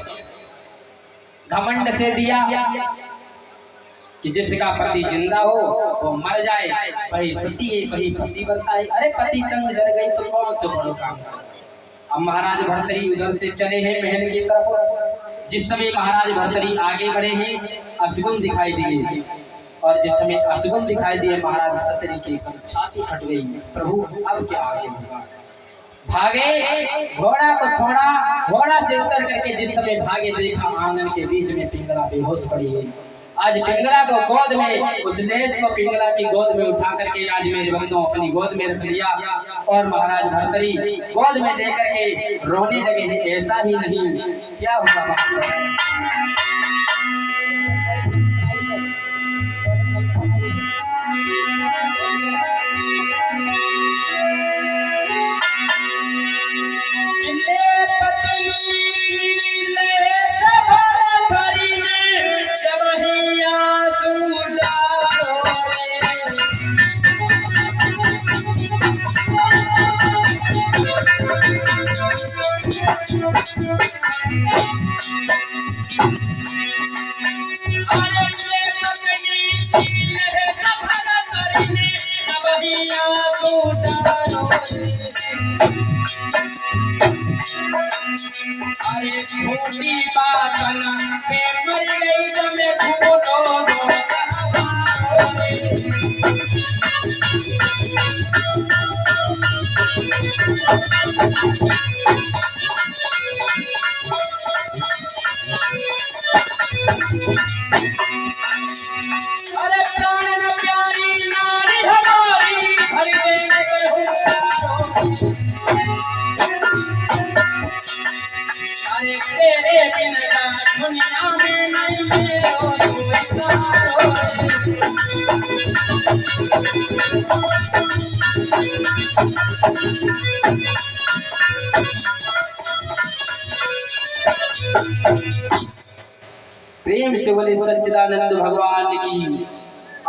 घमंड से दिया कि जिसका पति जिंदा हो वो मर जाए, वही सती है वही पति बनता है। अरे पति संग जल गई तो कौन से बड़ो काम। अब महाराज भर्तरी उधर से चले हैं महल की तरफ। जिस समय महाराज भर्तरी आगे बढ़े हैं अशगुन दिखाई दिए, और जिस समय अशगुन दिखाई दिए महाराज भर्तरी की छाती फट गई। प्रभु अब क्या आगे होगा। भागे, घोड़ा को छोड़ा, घोड़ा से उतर करके जिस समय भागे देखा आंगन के बीच में पिंगला बेहोश पड़ी है। आज पिंगला को गोद में, उस लेज को पिंगला की गोद में उठा करके आज मेरे बंधुओं अपनी गोद में रख लिया और महाराज भर्तरी गोद में लेकर के रोने लगे हैं। ऐसा ही नहीं क्या हुआ। अरे छोटी बातन पे मर गई जब मैं घूटो दो अरे प्राण न प्यारी नारी हमारी हर देने के अरे तेरे बिन दुनिया में नहीं प्रेम से बोले सच्चिदानंद भगवान की।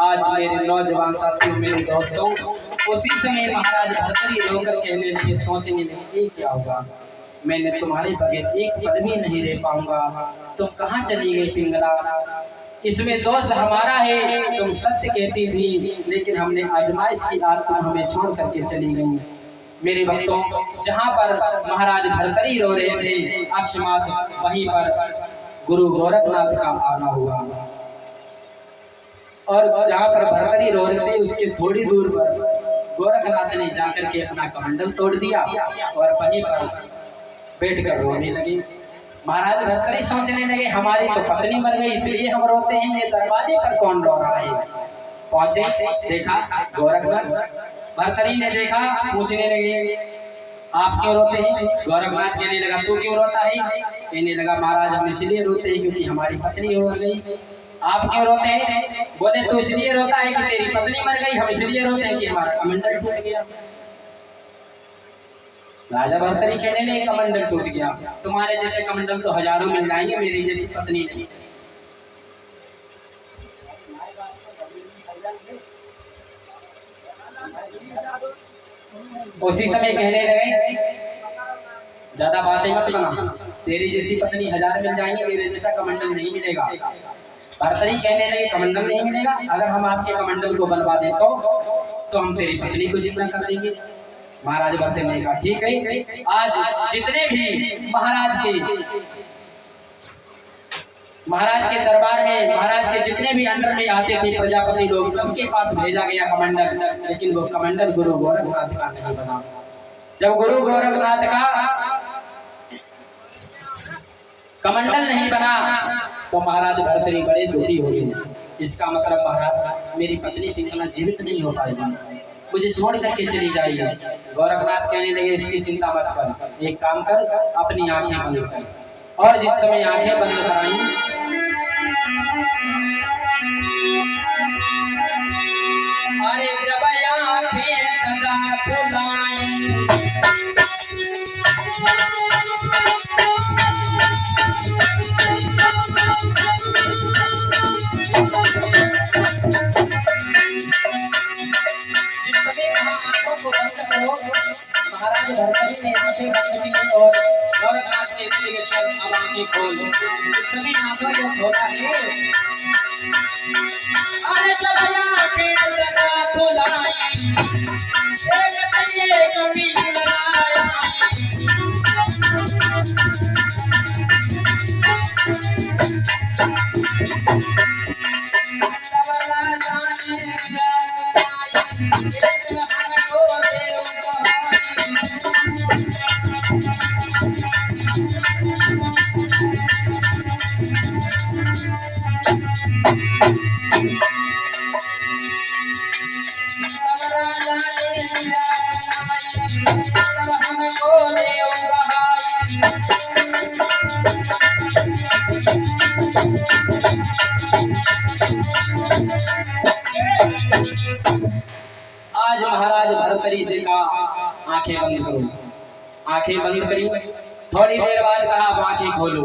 आज मेरे नौजवान साथियों, मेरे दोस्तों, उसी समय महाराज भर्तरी होकर कहने लगे, सोचने लगे ये क्या होगा, मैंने तुम्हारे बगैर एक पल भी नहीं रह पाऊंगा, तुम कहाँ चली गई पिंगला। इसमें दोस्त हमारा है, तुम सत्य कहती थी, लेकिन हमने आजमाइश की आज तुम हमें छोड़ करके चली गई। मेरे भक्तों, जहाँ पर महाराज भर्तरी रो रहे थे अक्षमात, वहीं पर गुरु गोरखनाथ का आना हुआ, और जहाँ पर भर्तरी रो रहे थे उसके थोड़ी दूर पर गोरखनाथ ने जाकर के अपना कमंडल तोड़ दिया और वहीं पर बैठकर रोने लगे। महाराज भर्तरी सोचने लगे, हमारी तो पत्नी मर गई इसलिए हम रोते हैं, ये दरवाजे पर कौन रो रहा है। पहुंचे, देखा गोरखनाथ। भर्तरी ने देखा, पूछने लगे आप क्यों रोते हैं। गोरखनाथ कहने लगा तू क्यों रोता है। कहने लगा महाराज हम इसलिए रोते हैं क्योंकि हमारी पत्नी हो गई। आप क्यों रोते हैं। बोले तू इसलिए रोता है कि तेरी पत्नी मर गई, हम इसलिए रोते हैं कि हमारा कमंडल टूट गया। राजा भर्तरी कहने लगे कमंडल टूट गया, तुम्हारे जैसे कमंडल तो हजारों मिल जाएंगे, मेरी जैसी पत्नी नहीं। उसी समय कहने लगे ज्यादा बातें मत बना, तेरी जैसी पत्नी हजार मिल जाएंगी, मेरे जैसा कमंडल नहीं मिलेगा। भर्तरी कहने लगे कमंडल नहीं मिलेगा, अगर हम आपके कमंडल को बनवा दें तो हम तेरी पत्नी को जिंदा कर देंगे। महाराज भर्तरी ने कहा ठीक है, आज जितने भी महाराज के दरबार में महाराज के जितने भी अंडर में आते थे प्रजापति लोग, सबके पास भेजा गया कमंडल, लेकिन वो कमंडल गुरु गोरखनाथ का नहीं बना। जब गुरु गोरखनाथ का कमंडल नहीं बना तो महाराज भर्तरी बड़े दुखी हो गए। इसका मतलब महाराज मेरी पत्नी पिंगला जीवित नहीं हो पाएगी, मुझे छोड़ करके चली जाएगी। गोरखनाथ कहने लगे इसकी चिंता मत कर, एक काम कर अपनी आंखें बंद कर। और जिस समय आंखें बंद कराई, अरे जब आंखें तदा खुलाई, महाराज भर्तरी ने आंखें बंद की और गोरखनाथ ने इसलिए चल अब आंखें खोल। सभी आंखों को खोला है, अरे जब आंखें तदा खुलाई, एक तैये कभी लगाया, आज महाराज भर्तरी से कहा आंखें बंद करो। आंखें बंद करी, थोड़ी देर बाद कहा अब आंखें खोलो।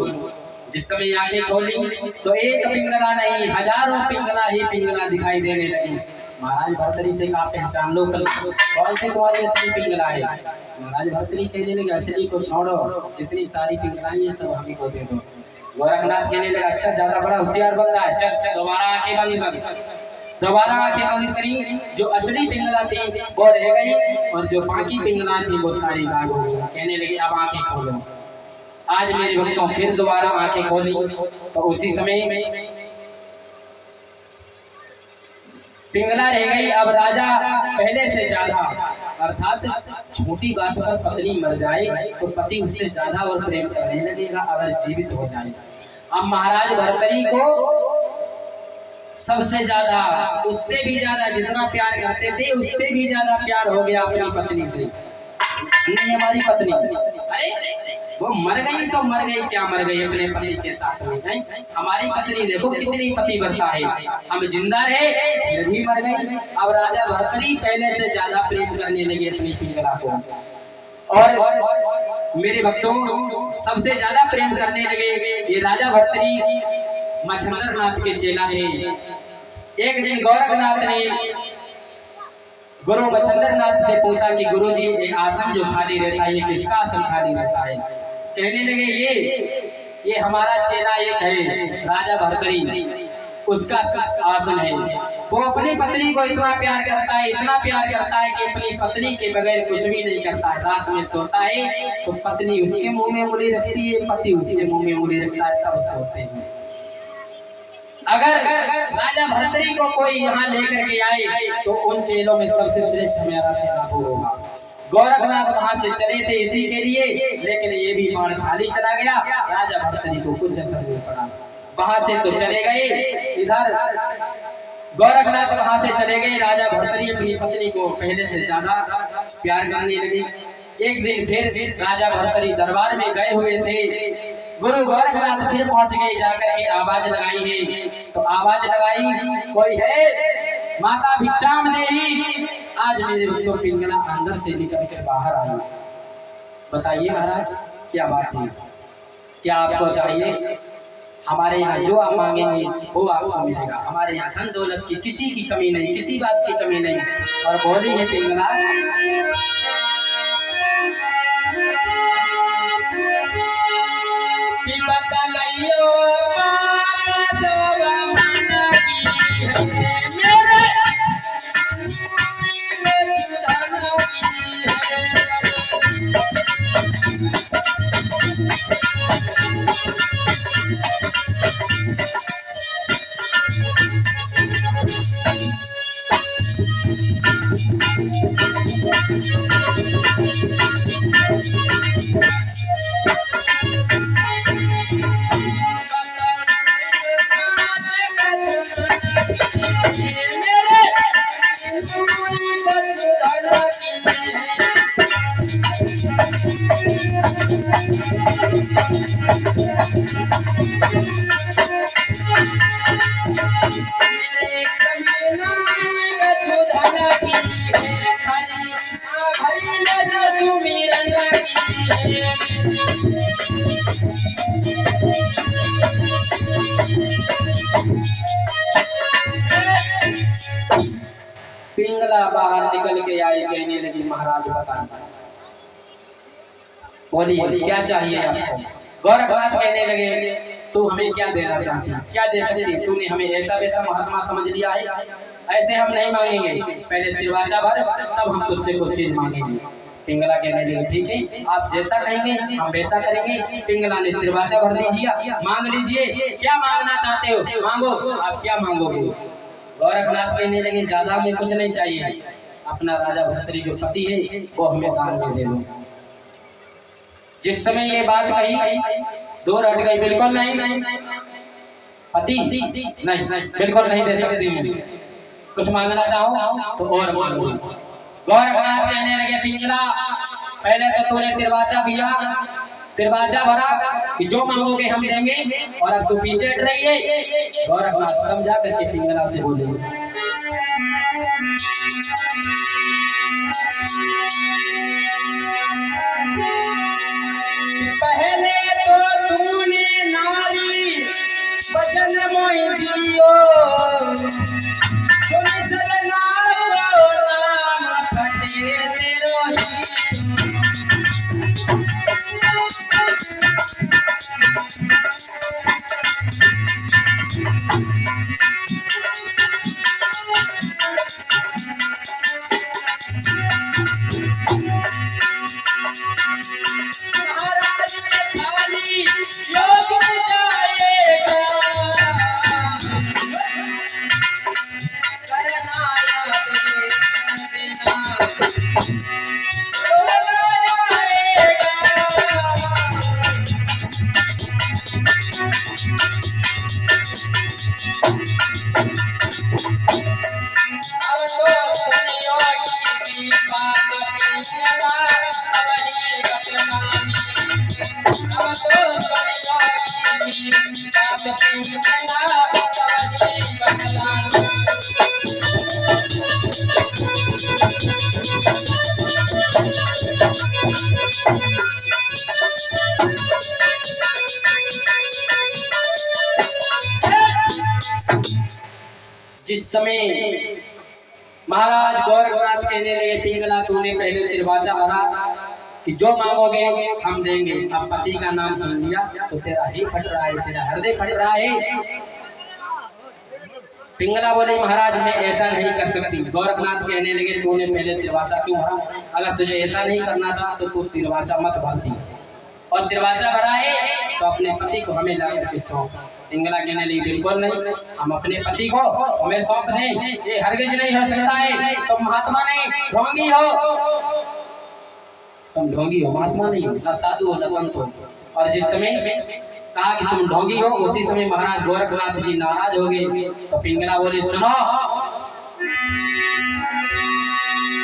जिस समय आंखें खोली तो एक पिंगला नहीं हजारों पिंगला ही पिंगला दिखाई देने लगी। महाराज भर्तरी से कहा पहचान लो कल कौन सी तुम्हारी असली पिंगला है। महाराज भर्तरी कहने लगे असली को छोड़ो, जितनी सारी पिंगलाई है सब हमें को दे दो। गोरखनाथ कहने लगा अच्छा ज्यादा बड़ा होशियार बन रहा है, चल चल दोबारा आंखें बंद कर। दोबारा आंखें बंद करी, जो असली पिंगला थी वो रह गई और जो बाकी पिंगला थी वो सारी गायब हो गई। कहने लगे अब आंखें खोलो। आज मेरे भक्तों फिर दोबारा आंखें खोली तो उसी समय पिंगला रह गई। अब राजा पहले से ज्यादा, अर्थात छोटी बात पर पत्नी मर जाए तो पति उससे ज्यादा और प्रेम करने लगेगा अगर जीवित हो जाए। अब महाराज भर्तरी को सबसे ज्यादा, उससे भी ज्यादा जितना प्यार करते थे उससे भी ज्यादा प्यार हो गया अपनी पत्नी से। नहीं हमारी पत्नी, अरे वो मर गई तो मर गई, क्या मर गई अपने पति के साथ में है। हमारी पत्नी देखो कितनी पतिव्रता है, हम जिंदा रहे फिर भी मर गई। अब राजा भर्तरी पहले से ज्यादा प्रेम करने लगे अपनी पिंगला को। और मेरे भक्तों सबसे ज्यादा प्रेम करने लगे ये राजा भर्तरी मच्छंदर नाथ के चेला थे। एक दिन गोरखनाथ ने गुरु मच्छंदर नाथ से पूछा कि गुरु जी एक आसन जो खाली रहता है ये किसका आसन खाली रहता है। कहने लगे ये हमारा चेला एक है राजा भर्तरी, उसका आसन है। वो अपनी पत्नी को इतना प्यार करता है, इतना प्यार करता है कि अपनी पत्नी के बगैर कुछ भी नहीं करता है। रात में सोता है तो पत्नी उसके मुंह में उंगली रखती है, पति उसके मुंह में उंगली रखता है, तब सोते हैं। अगर राजा भर्तरी को कोई यहाँ लेकर के आए तो उन चेलों में सबसे श्रेष्ठ मेरा चेला वो होगा। गोरखनाथ वहां से चले थे इसी के लिए, लेकिन ये भी बाण खाली चला गया, राजा भर्तरी को कुछ असर नहीं पड़ा। वहां से तो चले गए, इधर गोरखनाथ वहां से चले गए, राजा भर्तरी अपनी पत्नी को पहले से ज्यादा प्यार करने लगे। एक दिन फिर राजा भर्तरी दरबार में गए हुए थे, गुरु गोरखनाथ फिर पहुंच गए, जाकर के आवाज लगाई है तो आवाज लगाई कोई है माता भिक्षाम देही। आज मेरे बच्चों पिंगला अंदर से निकल कर बाहर आई। बताइए महाराज क्या बात है, क्या आपको चाहिए? हमारे यहाँ जो आप मांगेंगे वो आपको मिलेगा। हमारे यहाँ धन दौलत की किसी की कमी नहीं, किसी बात की कमी नहीं। और बोली है पिंगला पिंगला बाहर निकल के आई, कहने लगी महाराज बताइए, बोलिए क्या चाहिए आपको? गोरखनाथ कहने लगे तू हमें क्या देना चाहती है, क्या दे सकती है? तूने हमें ऐसा वैसा महात्मा समझ लिया है, ऐसे हम नहीं मांगेंगे, पहले तिरवाचा भर तब हम तुझसे कुछ चीज मांगेंगे। पिंगला कहने लगे ठीक है आप जैसा कहेंगे हम वैसा करेंगे। पिंगला ने तिरवाचा भर दीजिए, मांग लीजिए क्या मांगना चाहते हो मांगो, आप क्या मांगोगे? गोरखनाथ कहने लगे ज्यादा हमें कुछ नहीं चाहिए, अपना राजा भर्तरी जो पति है वो हमें दान में दे दो। जिस समय ये बात कही दूर हट गई, बिल्कुल नहीं पति नहीं बिल्कुल नहीं दे सकती मैं, कुछ मांगना चाहो तो और मांगो। गोरखनाथ कहने लगे पिंगला पहले तो तूने तिरवाचा दिया, तिरवाचा भरा कि जो मांगोगे हम देंगे और अब तू पीछे हट रही है। गोरखनाथ समझा करके पिंगला से बोले पहले तो तूने नारी वचन मोहि दियो, योग जाएगा करना याद जिस समय महाराज गोरखनाथ कहने लगे पिंगला तूने पहले तिरवाचा भरा कि जो मांगोगे हम देंगे। अब पति का नाम सुन लिया तो तेरा ही फट रहा है, तेरा हृदय फट रहा है। पिंगला बोले महाराज मैं ऐसा नहीं कर सकती। गोरखनाथ कहने लगे तूने पहले तिरवाचा क्यों भरा? अगर तुझे ऐसा नहीं करना था तो तू तिरवाचा मत भरती, और तिरवाचा भरा है तो अपने पति को हमें ला करके सौंप। पिंगला कहने लगी बिल्कुल नहीं, हम अपने पति को हमें सौंप दें, ये हरगिज नहीं हो सकता है। तुम महात्मा नहीं ढोंगी हो, तुम ढोंगी हो, महात्मा नहीं हो, न साधु हो न संत हो। और जिस समय कहा कि तुम ढोंगी हो उसी समय महाराज गोरखनाथ जी नाराज हो गए। तो पिंगला बोले सुनो,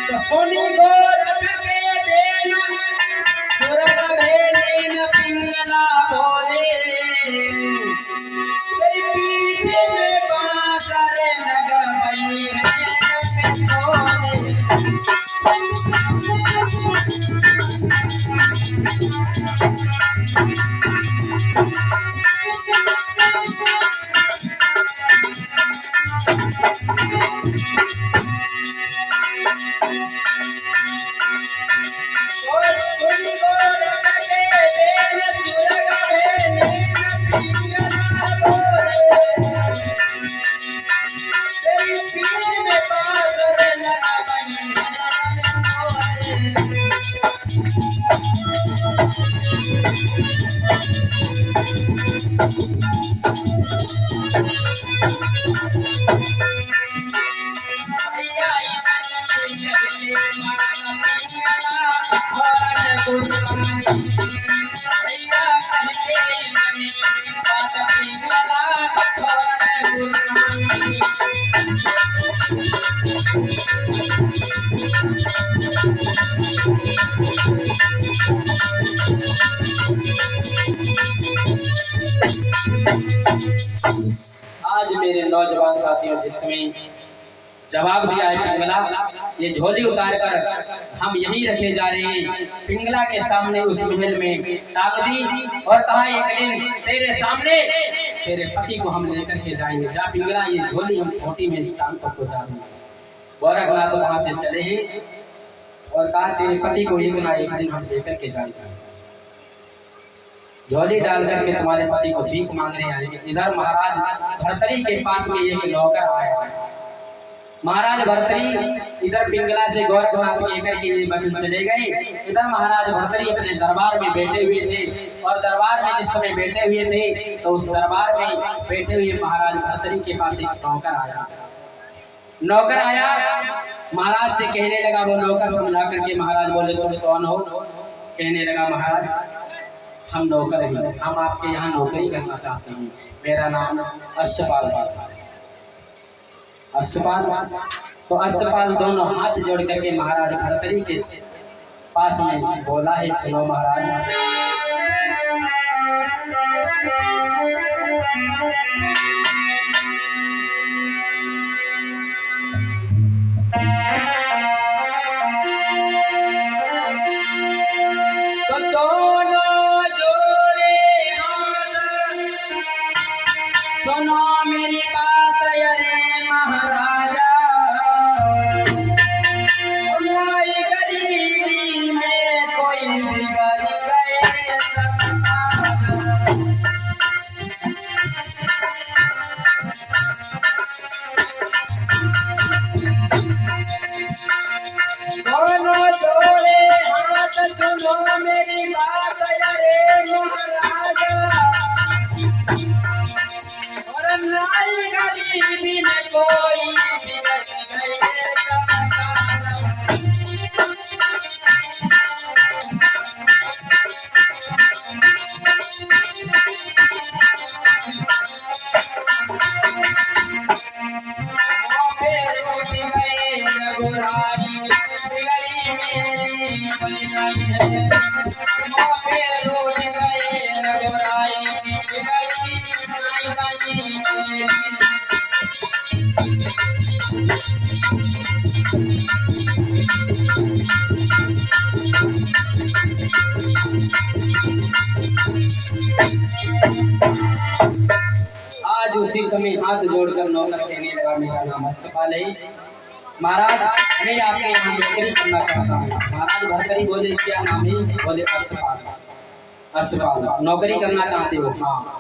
तो सुनी गोरख के बेन सुरत भेन पिंगला बोले पीठ में बांसर लगवई है पिंगोले। आज मेरे नौजवान साथियों जिसमें जवाब दिया है पिंगला, ये झोली उतार कर हम यहीं रखे जा रहे हैं। पिंगला के सामने उस महल में टांग दी और कहा एक दिन तेरे सामने तेरे पति को हम लेकर के जाएंगे। जा पिंगला ये झोली हम खोटी में इस टांग को जा देंगे। गोरखनाथ तो वहां से चले हैं और कहा तेरे पति को एक ना एक दिन हम लेकर के जाएंगे। झोली डाल करके तुम्हारे पति को भीख मांगने आएंगे। इधर महाराज भर्तरी के पास में एक नौकर आया है। महाराज भर्तरी इधर पिंगला से गोरखनाथ कहकर के ये वचन चले गए। इधर महाराज भर्तरी अपने दरबार में बैठे हुए थे और दरबार में जिस समय बैठे हुए थे तो उस दरबार में बैठे हुए महाराज भर्तरी के पास एक नौकर आया। नौकर आया महाराज से कहने लगा, वो नौकर समझा करके महाराज बोले तुम कौन हो? कहने लगा महाराज हम नौकर हैं, हम आपके यहाँ नौकरी करना चाहते हैं। मेरा नाम अश्वपाल है। अश्वपाल तो अश्वपाल दोनों हाथ जोड़ करके महाराज भर्तरी के पास में बोला है, सुनो महाराज तो दोनों जोड़े हाथ सुनो मेरी बात अरे महाराजा, हमारी गरीबी में कोई बिगड़ गए आज उसी समय हाथ जोड़कर नौकर कहने लगा, मेरा नाम अस्सपाल है महाराज, मैं आपके यहाँ नौकरी करना चाहता हूँ। महाराज भरतरी बोले, क्या नाम है? बोले अस्सपाल। अस्सपाल, नौकरी करना चाहते हो? हाँ।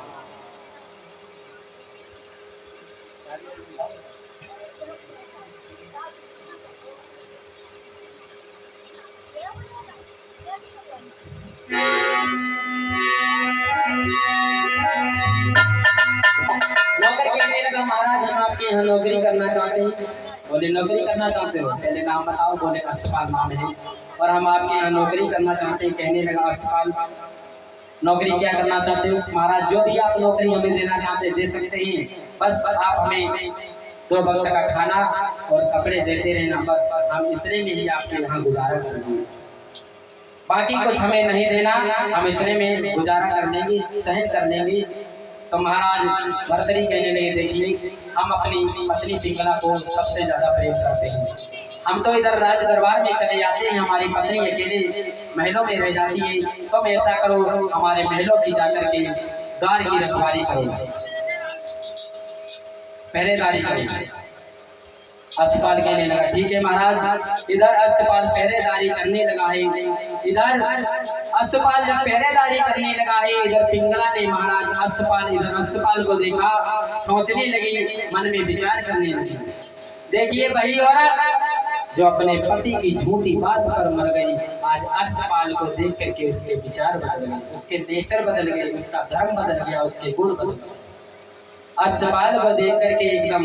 नौकर कहने लगा, महाराज हम आपके यहाँ नौकरी करना चाहते हैं। बोले नौकरी करना चाहते हो? पहले नाम बताओ। बोले अस्सपाल नाम है और हम आपके यहाँ नौकरी करना चाहते हैं। कहने लगा, अस्सपाल नौकरी क्या करना चाहते हो? महाराज जो भी आप नौकरी हमें देना चाहते हैं दे सकते हैं, बस आप हमें 2 वक्त का खाना और कपड़े देते रहना, बस हम इतने में ही आपके यहाँ गुजारा कर देंगे, बाकी कुछ हमें नहीं देना, हम इतने में गुजारा कर लेंगे, सहन कर लेंगे। तो महाराज भरतरी कहने लगे, देखिए हम अपनी पत्नी पिंगला को सबसे ज्यादा प्रेम करते हैं। हम तो इधर राज दरबार में चले जाते हैं, हमारी पत्नी अकेले महलों में रह जाती है। तुम ऐसा करो, हमारे महलों की जाकर के द्वार की रखवाली करो, पहरेदारी करो। अस्सपाल कहने लगा, ठीक है महाराज। इधर अस्सपाल पहरेदारी करने लगा है, इधर अस्सपाल जब पहरेदारी करने लगा है, इधर पिंगला ने महाराज अस्सपाल को देखा, सोचने लगी, मन में विचार करने लगी। देखिए वही औरत जो अपने पति की झूठी बात पर मर गई, आज अस्सपाल को देख करके उसके विचार बदल गए, उसके नेचर बदल गए, उसका धर्म बदल गया, उसके गुण बदल गए। अस्सपाल को देख करके एकदम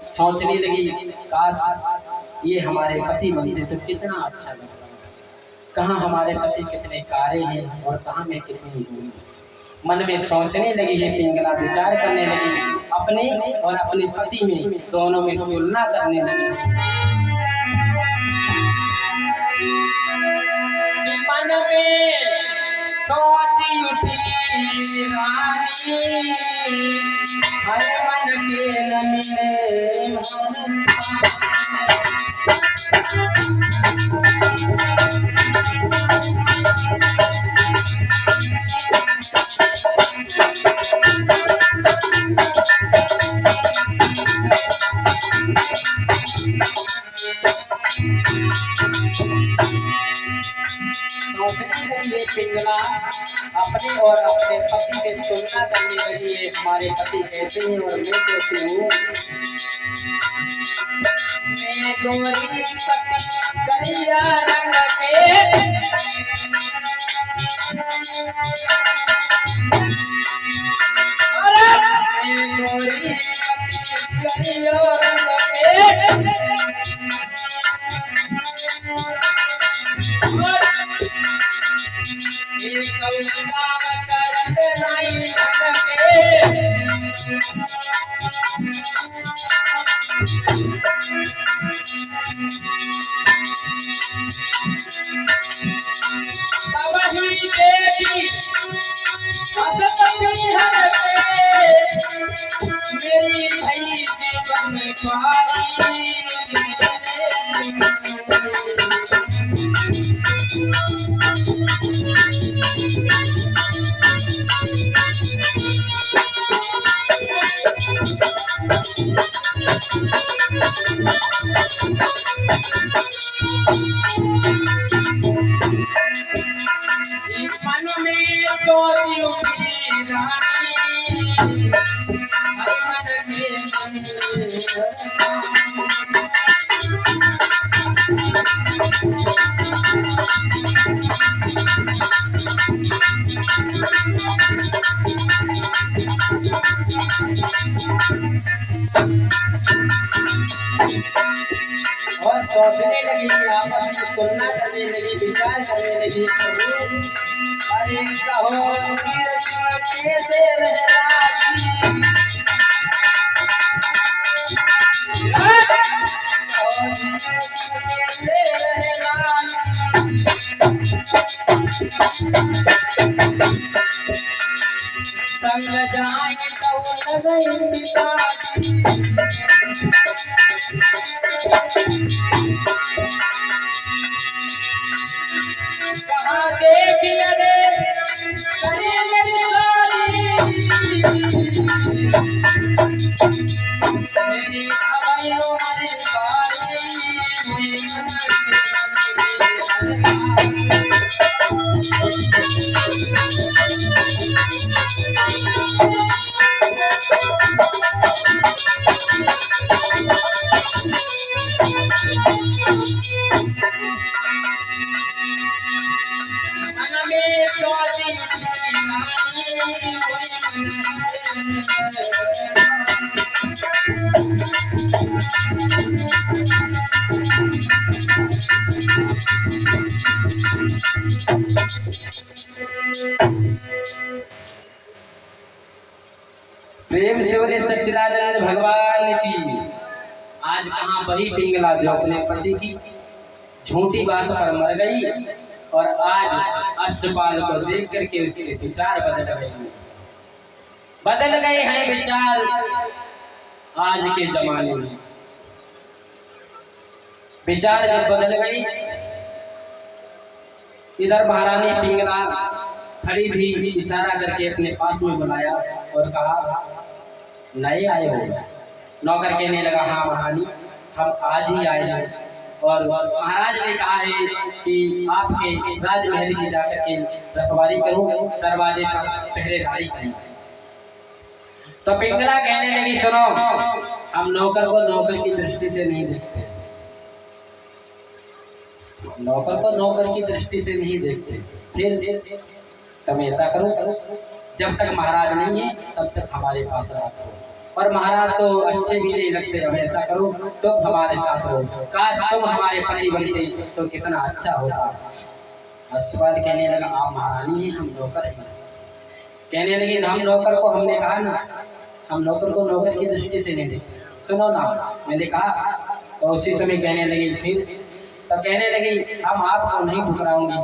सोचने लगी, काश ये हमारे पति बनते तो कितना अच्छा लगता। कहाँ हमारे पति कितने कारे हैं और कहाँ मैं कितनी बुरी। मन में सोचने लगी है पिंगला, विचार करने लगी, अपने और अपने पति में दोनों में तुलना करने लगी। मन में सोची उठी रानी, हर मन के न मिले मन। पिंगला अपने और अपने पति की तुलना करने लगी है, हमारे पति कैसे हैं और मैं कैसे हूँ। मैं गोरी पति करिया रंग के, मैं गोरी पति करिया रंग के, मेरी भाई जीवन स्वारी। मन में तो और सोचने लगी, आपस में तुलना करने लगी, विचार करने लगी। अरे कहो कैसे संग जाए तो कहाँ देखिए रे करे मेरी प्रेम से बोले सच्चिदानंद भगवान की। आज कहाँ वही पिंगला जो अपने पति की झूठी बात पर मर गई और आज अश्वपाल को देख करके उसके विचार बदल गए हैं विचार। आज के जमाने में विचार जब बदल गई, इधर महारानी पिंगला खड़ी भी इशारा करके अपने पास में बुलाया और कहा नए आए हो। नौकर कहने लगा हाँ महारानी हम आज ही आए हैं और महाराज ने कहा है कि आपके राजमहल की जाकर के रखवारी करूं, दरवाजे पर पहरेदारी करी। तो पिंगला कहने लगी सुनो हम नौकर को नौकर की दृष्टि से नहीं देखते, नौकर को नौकर की दृष्टि से नहीं देखते। फिर तुम ऐसा करो जब तक महाराज नहीं है तब तक हमारे पास रहो, और महाराज तो अच्छे भी नहीं लगते। अब ऐसा करो तुम हमारे साथ रहो, काश तुम हमारे पति बनते तो कितना अच्छा होता। अश्वपाल कहने लगा आप महारानी हैं हम नौकर हैं। कहने लगी हम नौकर को, हमने कहा ना हम नौकर को नौकर की दृष्टि से नहीं देखते, सुनो ना मैंने कहा। तो उसी समय कहने लगी फिर तो कहने लगी हम आपको नहीं ठुकराऊंगी,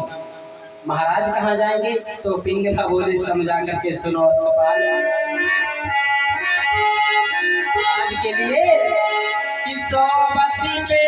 महाराज कहाँ जाएंगे। तो पिंगला बोली समझा करके सुनो अश्वपाल आज के लिए कि सोबती पे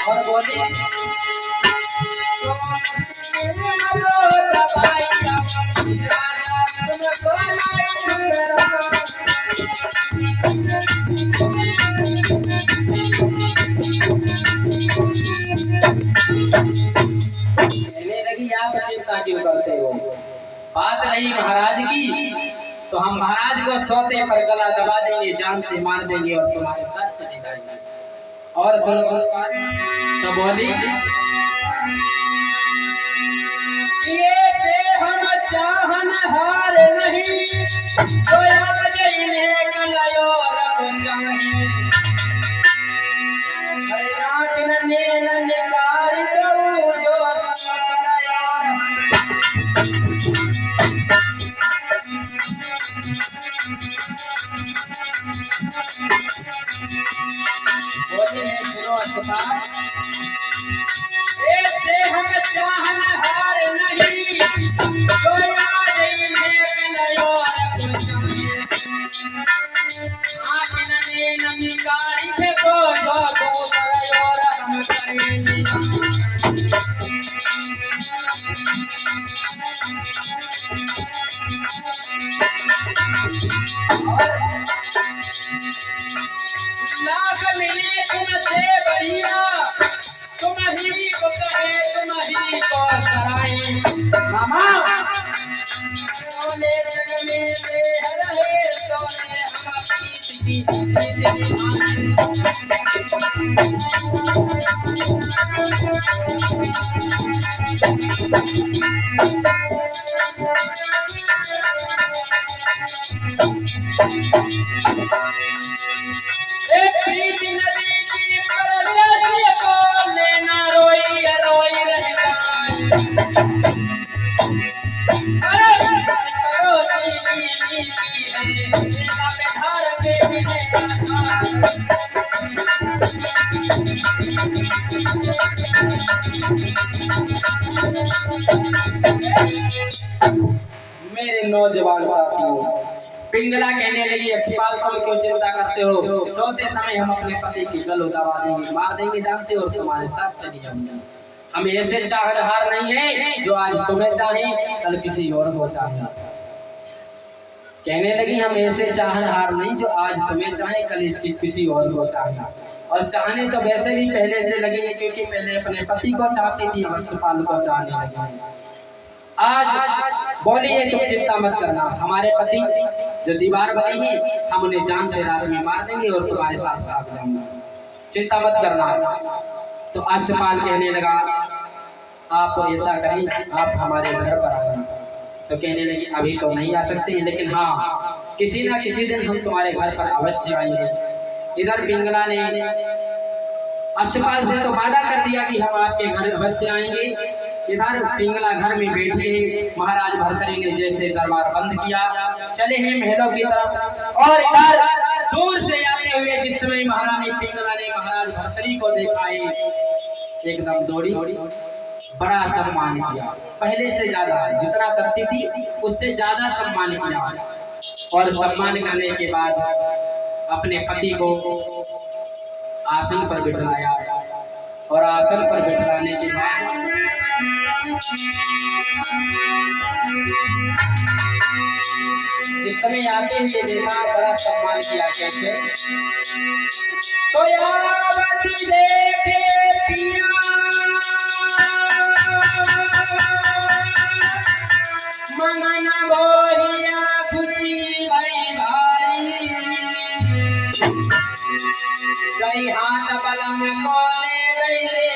और बोली लगी आप चिंता क्यों करते हो। बात रही महाराज की तो हम महाराज को सोते पर गला दबा देंगे, जान से मार देंगे और तुम्हारे साथ चले जाएंगे। और सुनो तो बोली ये थे हम चाहन हार नहीं तो आज इन्हें कलायो रब चाहिए। हर रात नैन निकार दो जो ऐसे हम चाहन हार नहीं तो आज इन्हें कलायो रब चाहिए। आखिर नैन निकार देखो जो दो कलायो रब करेंगे। लाख मिले तुमसे बढ़िया तुम ही को कहे तुम ही को सराय। मामा सोने जग में से रहे सोने हम प्रीत की नदी की परदेसी को लेना रोई रोई रह जाए। अरे करो नी नी नी नी धार पे मिले नौजवान साथियों। पिंगला कहने लगी, यशपाल तुम क्यों चिंता करते हो? सोते समय हम अपने पति की गल दबा देंगे, मार देंगे जान से और तुम्हारे साथ चली जाऊंगी। हम ऐसे चाहनहार नहीं है जो आज तुम्हें चाहे कल किसी और को चाहे। कहने लगी हम ऐसे चाहनहार नहीं जो आज तुम्हें चाहे कल किसी और को चाहे। और चाहने तो वैसे भी पहले से लगी, क्योंकि पहले अपने पति को चाहती थी, यशपाल को चाहने लगी। आज बोली है तुम चिंता मत करना, हमारे पति जो दीवार बनी है हम उन्हें जान से रात में मार देंगे और तुम्हारे साथ भाग जाऊंगा, चिंता मत करना। तो यशपाल कहने लगा आप ऐसा करें, आप हमारे घर पर आए। तो कहने लगी अभी तो नहीं आ सकते, लेकिन हाँ किसी ना किसी दिन हम तुम्हारे घर पर अवश्य आएंगे। इधर पिंगला ने यशपाल से तो वादा कर दिया कि हम आपके घर अवश्य आएंगे। इधर पिंगला घर में बैठी है, महाराज भर्तरी ने जैसे दरबार बंद किया, चले हैं महलों की तरफ। और इधर दूर से आते हुए जिस समय महारानी पिंगला ने महाराज भर्तरी को देखा है, एकदम दौड़ी, बड़ा सम्मान किया, पहले से ज्यादा जितना करती थी उससे ज्यादा सम्मान किया। और सम्मान करने के बाद अपने पति को आसन पर बिठाया और आसन पर बिठाने के बाद जिस समय आते हुए देखा, बड़ा सम्मान किया। कैसे? तो यावती देखे पिया मन बोहिया खुशी भई भारी, गई हाथ बलम कोले गई रे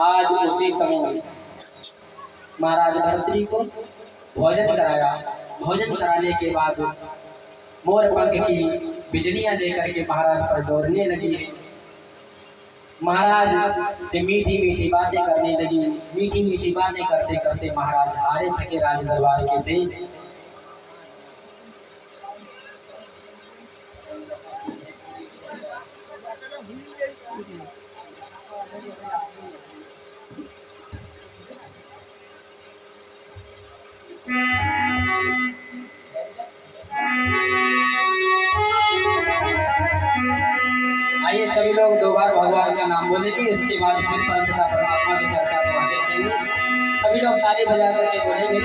आज उसी समय महाराज भर्तरी को भोजन कराया। भोजन कराने के बाद मोर पंख की बिजलियां लेकर के महाराज पर दौड़ने लगी। महाराज से मीठी मीठी बातें करने लगी। मीठी मीठी बातें करते करते महाराज हारे थके राज दरबार के थे। आइए सभी लोग दो बार भगवान का नाम बोलेंगे, उसके बाद फिर परमपिता परमात्मा की चर्चा को आगे बढ़ेंगे। सभी लोग ताली बजा करके बोलेंगे।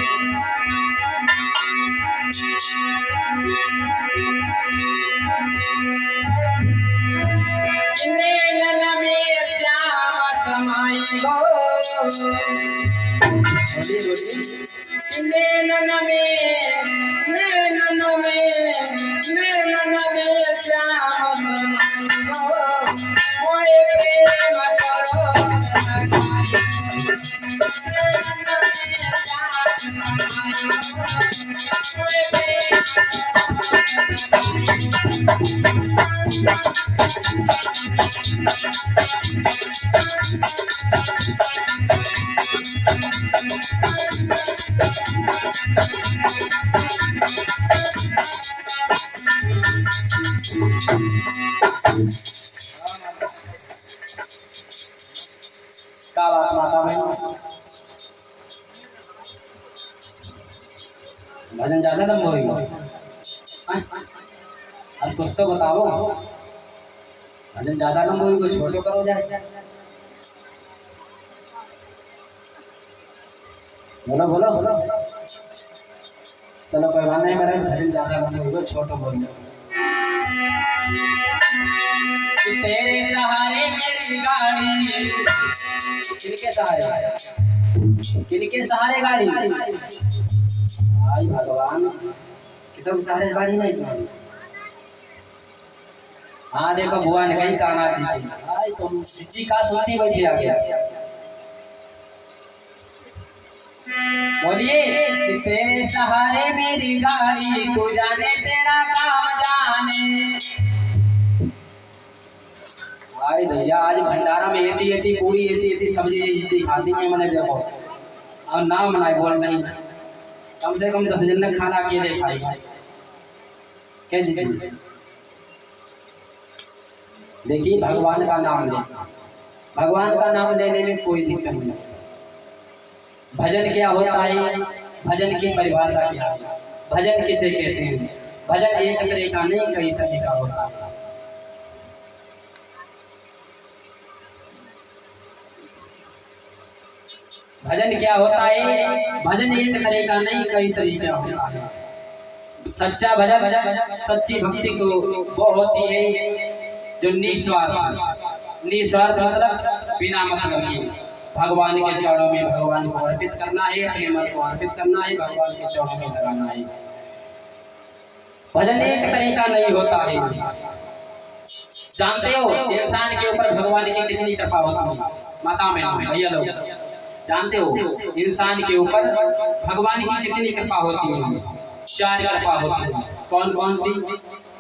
क्या बात माता बहन, भजन ज्यादा लंबा होगा। अब कुछ तो बताओ, भजन ज्यादा लंबा होगा, छोटो करो जाए। बोलो बोलो बोलो। चलो पैमाना नहीं मेरा, भजन ज्यादा लंबा होगा, छोटो बोलो। तेरे सहारे मेरी गाड़ी, किनके सहारे, किनके सहारे गाड़ी, आई भगवान किसके सहारे गाड़ी नहीं तो। हाँ देखो बुआ ने कहीं काना जी की, आई तुम जी का सुनती बैठी आगे। बोलिए कि तेरे सहारे मेरी गाड़ी, तू जाने तेरा काम जाने। भाई भैया आज भंडारा में एती एती पूरी एती एती सब्जी खाती है मैंने, देखो और नाम बनाए बोल नहीं, कम से कम 10 जन ने खाना अकेले खाई क्या जी। देखिए भगवान का नाम ले, भगवान का नाम लेने में कोई दिक्कत नहीं। भजन क्या होता है, भजन की परिभाषा क्या है, भजन किसे कहते हैं। भजन एक तरह का नहीं कई तरह का होता है। भजन क्या होता है, भजन एक तरह का नहीं कई तरीका होता है। सच्चा भजन, सच्ची भक्ति तो वो होती है जो निस्वार्थ, निस्वार्थ मतलब बिना मतलब की भगवान के चरणों में भगवान को अर्पित करना है, अपने मन को अर्पित करना है, भगवान के चरणों में लगाना है। भजन एक तरह का नहीं होता है। जानते हो इंसान के ऊपर भगवान की कितनी कृपा होती है, माता में भैया लोग जानते हो इंसान के ऊपर भगवान की कितनी कृपा होती है। 4 कृपा होती है। कौन कौन सी।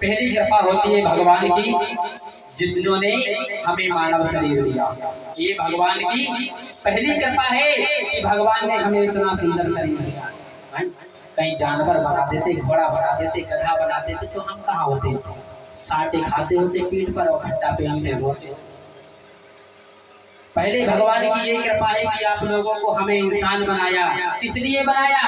पहली कृपा होती है भगवान की, जिन्होंने हमें मानव शरीर दिया। ये भगवान की पहली कृपा है कि भगवान ने हमें इतना सुंदर शरीर दिया। कहीं जानवर बना देते, घोड़ा बना देते, गधा बना देते तो हम कहाँ होते, साटे खाते होते पीठ पर और खट्टा पे होते। पहले भगवान की ये कृपा है कि आप लोगों को हमें इंसान बनाया। किस लिए बनाया,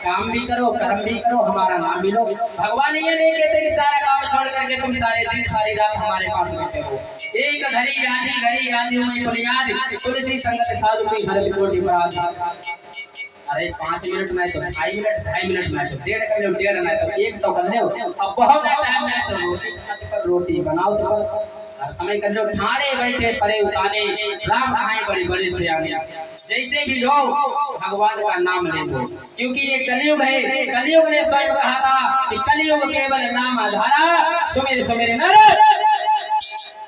काम भी करो कर्म भी करो हमारा नाम भी लो। भगवान ये नहीं कहते कि सारा काम छोड़ करके तुम सारे दिन सारी रात हमारे पास बैठे हो। एक घड़ी आधी बुनियाद तुलसी संगत साधु की घर कोटि पर। अरे 5 मिनट में तो 2.5 मिनट, 2.5 मिनट में तो 1.5 कर लो, 1.5 में तो 1 तो कर लो। अब बहुत टाइम में तो रोटी बनाओ तो समय कर लो। ठाणे बैठे परे उताने, राम कहां बड़े बड़े से आने। जैसे भी लोग भगवान का नाम ले लो, क्योंकि ये कलयुग है। कलयुग ने स्वयं कहा था कि कलयुग केवल नाम आधारा, सुमिर सुमिर नर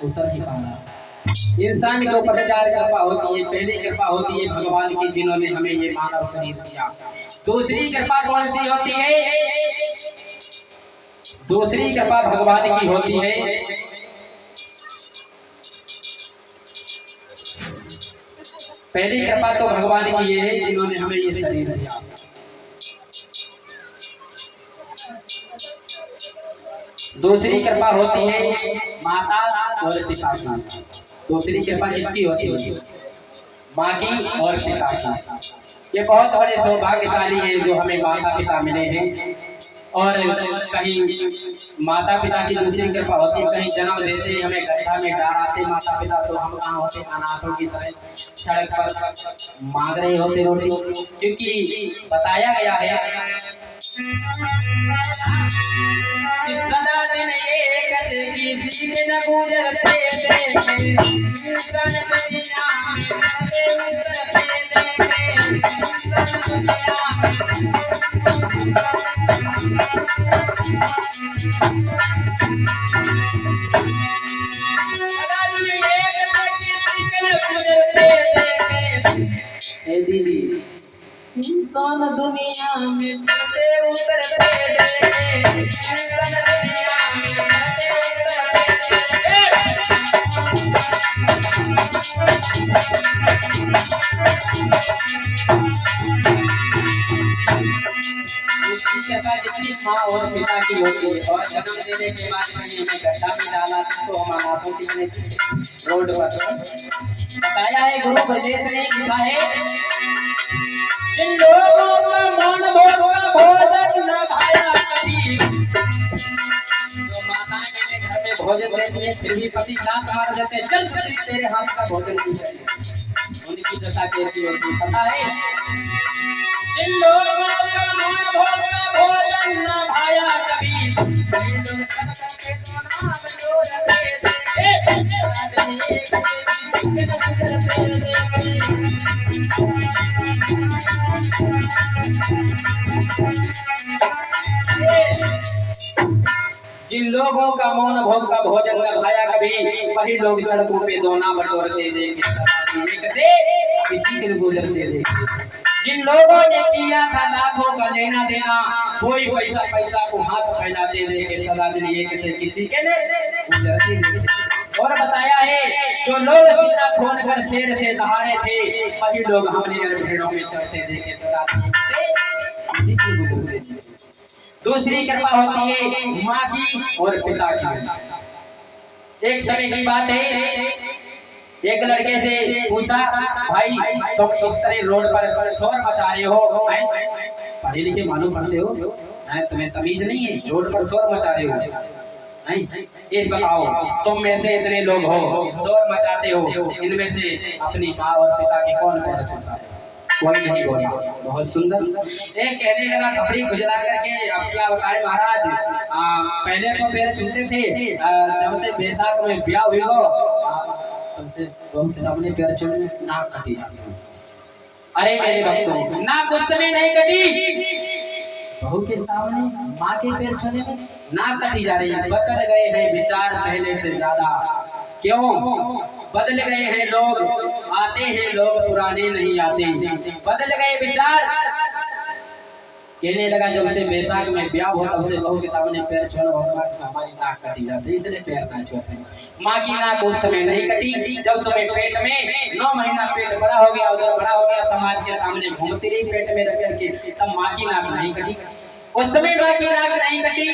उतर ही पाना। इंसान के ऊपर 4 कृपा होती है। पहली कृपा होती है भगवान की, जिन्होंने हमें ये मानव शरीर दिया। दूसरी कृपा कौन सी होती है, दूसरी कृपा भगवान की होती है पहली कृपा तो भगवान की ये है जिन्होंने हमें ये शरीर दिया। दूसरी कृपा होती है माता और पिता की। दूसरी कृपा किसकी होती है, माँ की और पिता की। ये बहुत बड़े सौभाग्यशाली हैं जो हमें माता पिता मिले हैं। और कहीं माता पिता की दूसरी कृपा होती है, कहीं जन्म देते हमें गड्ढा में डालते माता पिता, तो हम कहाँ होते अनाथों की तरह सड़क पर मांग रहे होते रोटी। क्योंकि बताया गया है कि सदा दिन एक किसी के न गुजरते देखे, इंसान दुनिया में उतरते देखे, इंसान दुनिया में दीदी इंसान दुनिया में चलते उतरते देखे, इंसान दुनिया में चलते उतरते जितनी माँ और पिता की होती है, और जन्म देने के बाद कहीं हमें गड्ढा में डाला तो हम अनाथों की रोड पर बताया है। गुरु प्रदेश ने लिखा है जिन लोगों का मन भोजन न खाया कभी, तो माताएं मेरे घर में भोजन देती है फिर भी पति लात मार देते हैं, चल चल तेरे हाथ का भोजन नहीं चाहिए। उनकी दशा कैसी होती पता है? जिन लोगों का मन भोजन न खाया कभी, जिन लोगों का मौन भोग का भोजन न खाया कभी, वही लोग सड़कों पे दोना बटोरते देखे, किसी के गुजरते देखे। जिन लोगों ने किया था लाखों का लेना देना, कोई पैसा पैसा को हाथ फैलाते देखे, सदा दिन ये किसी के ने गुजरते देखे। और बताया है जो लोग सीना खोल कर शेर से दहाड़े थे, वही लोग हमने भेड़ों में चढ़ते देखे, सदा दिन किसी के गुजरते देखे। दूसरी कृपा होती है माँ की और पिता की। एक समय की बात है, एक लड़के से पूछा भाई तुम इस तरह रोड पर शोर मचा रहे हो, पढ़े लिखे मालूम पढ़ते हो, तुम्हें तमीज नहीं है, रोड पर शोर मचा रहे हो, ये बताओ तुम में से इतने लोग हो शोर मचाते हो, इनमें से अपनी माँ और पिता की कौन पैर छूता है? कोई नहीं बोला। बहुत सुंदर। एक कहने लगा कपड़ी खुजला करके, अब क्या बताए महाराज, पहले तो पैर छूते थे, जब से बैसाख में ब्याह हुई हो तब से बहुत सामने पैर छूने नाक कटी जाती है। अरे मेरे भक्तों, नाक उस समय नहीं कटी, बहू के सामने माँ के पैर छूने में नाक कटी जा रही है। बदल गए हैं विचार पहले से ज्यादा, क्यों? बदल गए हैं लोग, आते हैं लोग पुराने नहीं आते, बदल गए विचार। कहने लगा जब से बैसाख में ब्याह हो तब से बहू के सामने पैर छूना हमारी नाक कटी जाती है, इसलिए पैर ना छूते। माँ की नाक उस समय नहीं कटी जब तुम्हें पेट में 9 महीना पेट बड़ा हो गया, उधर बड़ा हो गया, समाज के सामने घूमती रही पेट में रख करके, तब माँ की नाक नहीं कटी। उस समय माँ की नाक नहीं कटी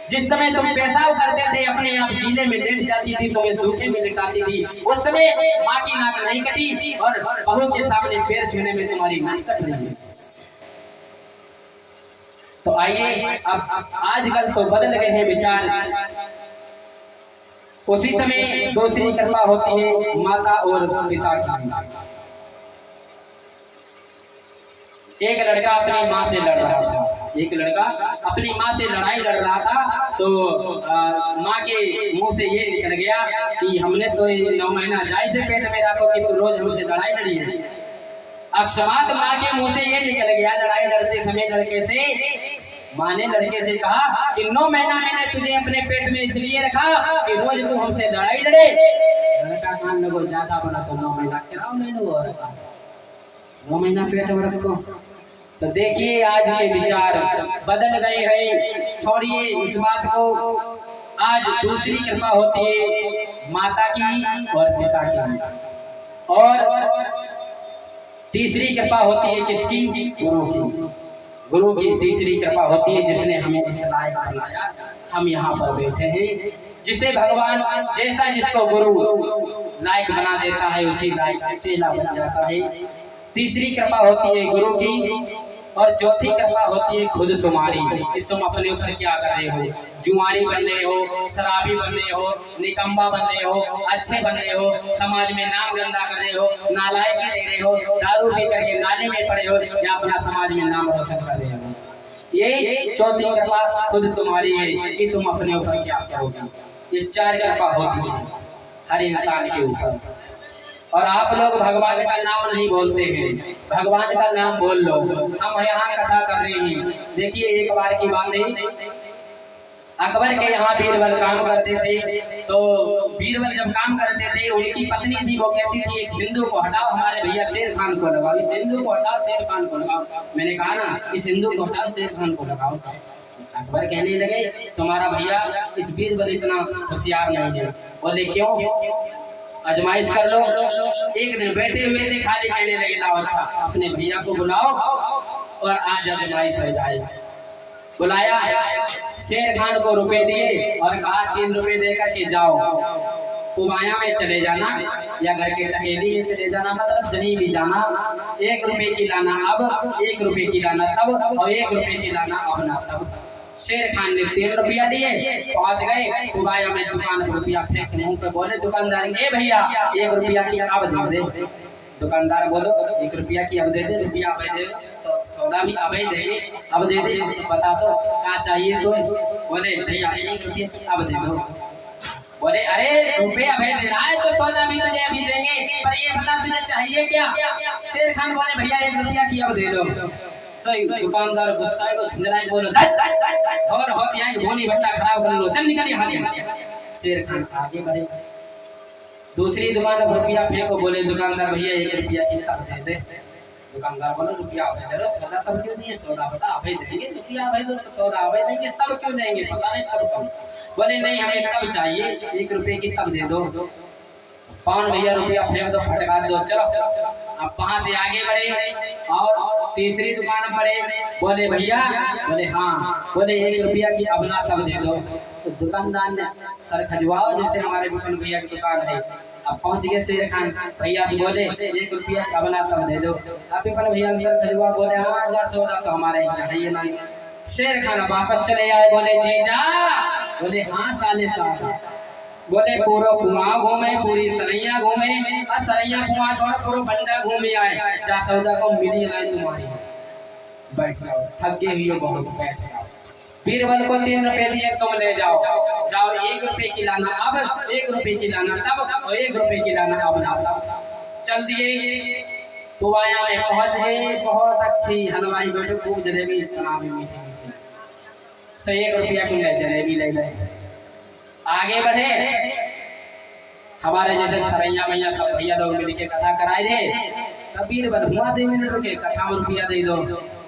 जिस समय तुम पेशाब करते थे, अपने आप गीले में लेट जाती थी, तुम्हें सूखे में लिटाती थी, उस समय माँ की नाक नहीं कटी, और बहू के सामने पैर छूने में तुम्हारी नाक कट रही है। तो आइए अब आजकल तो बदल गए हैं विचार। उसी समय दूसरी कृपा होती है माता और पिता की। एक लड़का अपनी माँ से लड़ रहा था, एक लड़का अपनी माँ से लड़ाई लड़ रहा था, तो माँ के मुंह से ये निकल गया कि हमने तो 9 महीना जाय से पेट में रखो कि तू रोज हमसे लड़ाई लड़ी है। अक्षमात माँ के मुंह से ये निकल गया लड़ाई लड़ते समय लड़के से। माँ ने लड़के से कहा कि 9 महीना मैंने तुझे अपने पेट में इसलिए रखा कि रोज तू हमसे लड़ाई लड़े। लड़का कान लगो ज्यादा बना तो 9 महीना कराओ, नहीं 9 महीना पेट में रखो। तो देखिए आज के विचार बदल गए हैं, छोड़िए इस बात को। आज दूसरी कृपा होती है माता की और पिता की, और तीसरी कृपा होती है किसकी? गुरु की। गुरु की तीसरी कृपा होती है जिसने हमें इस लायक बनाया, हम यहाँ पर बैठे हैं। जिसे भगवान जैसा जिसको गुरु लायक बना देता है उसी लायक चेला बन जाता है। तीसरी कृपा होती है गुरु की, और चौथी कृपा होती है खुद तुम्हारी कि तुम अपने ऊपर क्या कर रहे हो, जुआरी बन रहे हो, शराबी बन रहे हो, निकम्मा बन रहे हो, अच्छे बन रहे हो, समाज में नाम गंदा कर रहे हो, नालायकी दे रहे हो, दारू पी करके नाले में पड़े हो या अपना समाज में नाम रोशन कर रहे हो। ये चौथी कृपा खुद तुम्हारी है कि तुम अपने ऊपर क्या करोगे। ये चार कृपा होती है हर इंसान के ऊपर। और आप लोग भगवान का नाम नहीं बोलते हैं, भगवान का नाम बोल लो। हम यहाँ कथा कर रहे हैं। देखिए एक बार की बात है, अकबर के यहाँ बीरबल काम करते थे। तो बीरबल जब काम करते थे, उनकी पत्नी थी, वो कहती थी इस हिंदू को हटाओ, हमारे भैया शेर खान को लगाओ, इस हिंदू को हटाओ, शेर खान को लगाओ। मैंने कहा ना, इस हिंदू को हटाओ, शेर खान को लगाओ। अकबर कहने लगे तुम्हारा भैया इस बीरबल इतना होशियार नहीं है। बोले क्यों, आजमाइश कर लो। एक दिन बैठे हुए थे, खाली कहने लगे लाओ अच्छा अपने भैया को बुलाओ और आज आजमाइश हो जाए। बुलाया, शेर खान को रुपए दिए और कहा 3 रुपए देकर के जाओ, कुमाया में चले जाना या घर के टकेली में चले जाना, मतलब कहीं भी जाना, 1 रुपए की लाना अब, 1 रुपए की लाना तब, और 1 रुपए की लाना अब ना तब। शेर खान ने 3 रुपया दिए, पहुंच गए कुबाया में, दुकान पर रुपया फेंक मुंह पे। बोले दुकानदार ए भैया 1 रुपया की अब दे दे। दुकानदार बोलो 1 रुपया की अब दे दे, रुपया अब दे, तो सौदा भी अब देंगे, अब दे दे, बता दो क्या चाहिए तो। बोले भैया 1 रुपया की अब दे दो। बोले अरे रुपया अभी देना है तो सौदा भी तुझे अभी देंगे, पर ये बता तुझे चाहिए क्या। शेर खान बोले भैया 1 रुपया की अब दे दो। सही दुकानदार गुस्सा को झंझनाए, बोलो और हो यहाँ धोनी भट्टा खराब कर लो, चल निकल यहाँ से। शेर खान आगे बढ़े, दूसरी दुकान पर रुपया फेंको। बोले दुकानदार भैया 1 रुपया की तब दे दे। दुकानदार बोले रुपया अभी दे दो, सौदा तब क्यों दिए, सौदा बता अभी देंगे, रुपया अभी दो, सौदा अभी देंगे, तब क्यों देंगे, पता नहीं तब कब। बोले नहीं हमें तब चाहिए, 1 रुपए की तब दे दो। पान भैया रुपया फेंक दो, फटका दो, चलो। अब वहां से आगे बढ़े और तीसरी दुकान पड़े। बोले भैया, बोले हाँ, बोले 1 रुपया की अब ना तब दे दो। तो दुकानदार ने सर खजवाओ, जैसे हमारे विपिन भैया की दुकान है। अब पहुंच गए शेर खान, भैया से बोले 1 रुपया की अब ना तब दे दो। अब विपिन भैया सर खजवा, बोले हाँ जा सौदा तो हमारे यहाँ है ये नहीं। शेर खान वापस चले आए, बोले जीजा, बोले हाँ साले साहब। बोले पूरा कुआं घूमे, पूरी सरैया घूमे, और सरैया कुआं छोड़ पूरा बंदा घूमे आए, जा सौदा को मिली नहीं तुम्हारी। बैठ जाओ, थक गए हुए बहुत, बैठ जाओ। बीरबल को 3 रुपए दिए, तुम ले जाओ, जाओ 1 रुपए की लाना अब, 1 रुपए की लाना तब, और 1 रुपए की लाना अब ना तब। चल दिए, कुआया में पहुंच गए। बहुत अच्छी हलवाई बैठे, खूब जलेबी, इतना भी मीठी मीठी। 101 रुपया की जलेबी ले गए। आगे बढ़े, हमारे जैसे सरैया मैया सब भैया लोग मिलके कथा कराए थे। कबीर बधुआ 2 मिनट रुके, कथा में रुपया दे दो।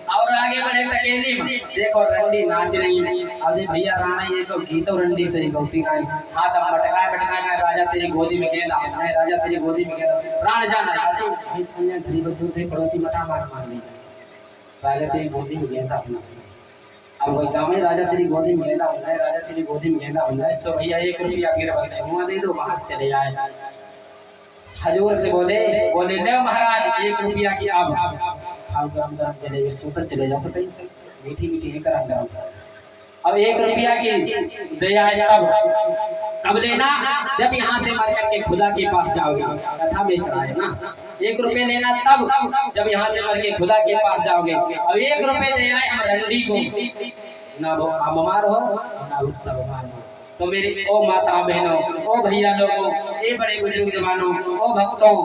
और आगे बढ़े टकेली में, देखो रंडी नाच रही है। अब भैया राणा ये तो गीतो रंडी से ही गौती गाय, हाथ अब मटकाए मटकाए, राजा तेरी गोदी में गेंदा, राजा तेरी गोदी में गेंदा, प्राण जाना घड़ी बदूर से पड़ोसी मटा मार मार ली, राजा तेरी गोदी में गेंदा अपना। अब वही गाँव में राजा तेरी गोदी में गेंदा होता है, राजा तेरी गोदी में गेंदा होता है। सो भैया 1 रुपया बीरबल ने हुआ दे दो, बाहर चले जाए। हजूर से बोले, बोले ले महाराज 1 रुपया की अब खाओ, गरम गरम जलेबी, सूतर चले जाओ, पता ही मीठी मीठी है, गरम गरम। अब 1 रुपया की दे आए, अब लेना जब यहाँ से मर करके खुदा के पास जाओगे, कथा में चढ़ाए ना, 1 रुपये लेना तब जब यहाँ से मर के खुदा के पास जाओगे। अब 1 रुपये दे आए हम रंडी को, ना वो आप बीमार हो ना उत्तर बीमार हो। तो मेरी ओ माता बहनों, ओ भैया लोगों, ए बड़े बुजुर्ग जवानों, ओ भक्तों,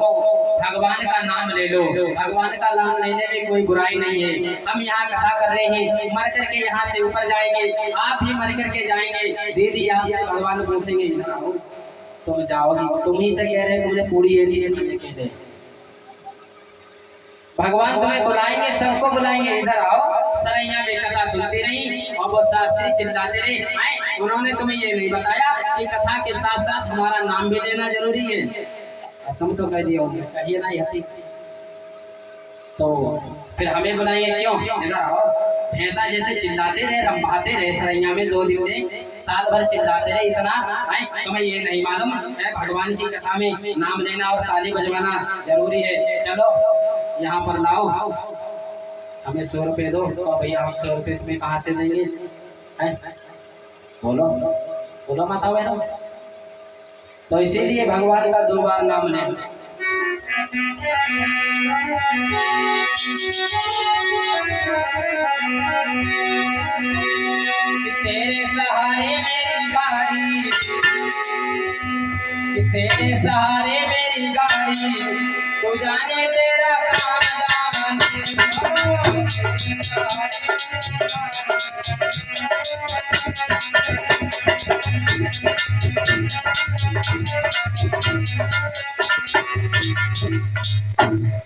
भगवान का नाम ले लो। भगवान का नाम लेने में कोई बुराई नहीं है। हम यहाँ कथा कर रहे हैं, मर करके यहाँ से ऊपर जाएंगे, आप भी मर करके जाएंगे। दीदी आपसे भगवान पूछेंगे तुम जाओगी, तुम ही से कह रहे हो, मुझे पूरी कह दे। भगवान तुम्हें बुलाएंगे, सबको बुलाएंगे, इधर आओ। सरैया में कथा सुनती रही और वो शास्त्री चिल्लाते रहे। उन्होंने तुम्हें ये नहीं बताया कि कथा के साथ साथ हमारा नाम भी लेना जरूरी है। तुम तो कह दिया, कहिए ना यति, तो फिर हमें बुलाएंगे क्यों, इधर आओ। भैंसा जैसे चिल्लाते रहे, रंभाते रहे सरैया में 2 दिन से, साल भर चिल्लाते रहे इतना। तुम्हें ये नहीं मालूम है भगवान की कथा में नाम लेना और ताली बजवाना जरूरी है। चलो यहाँ पर लाओ। हमें 100 रुपये दो। तो भैया हम 100 रुपये तुम्हें कहाँ से देंगे? हैं? बोलो बोलो मत आओ ना। तो इसीलिए भगवान का 2 बार नाम लें। तेरे सहारे मेरी गाड़ी, तेरे सहारे मेरी गाड़ी, तू जाने तेरा काम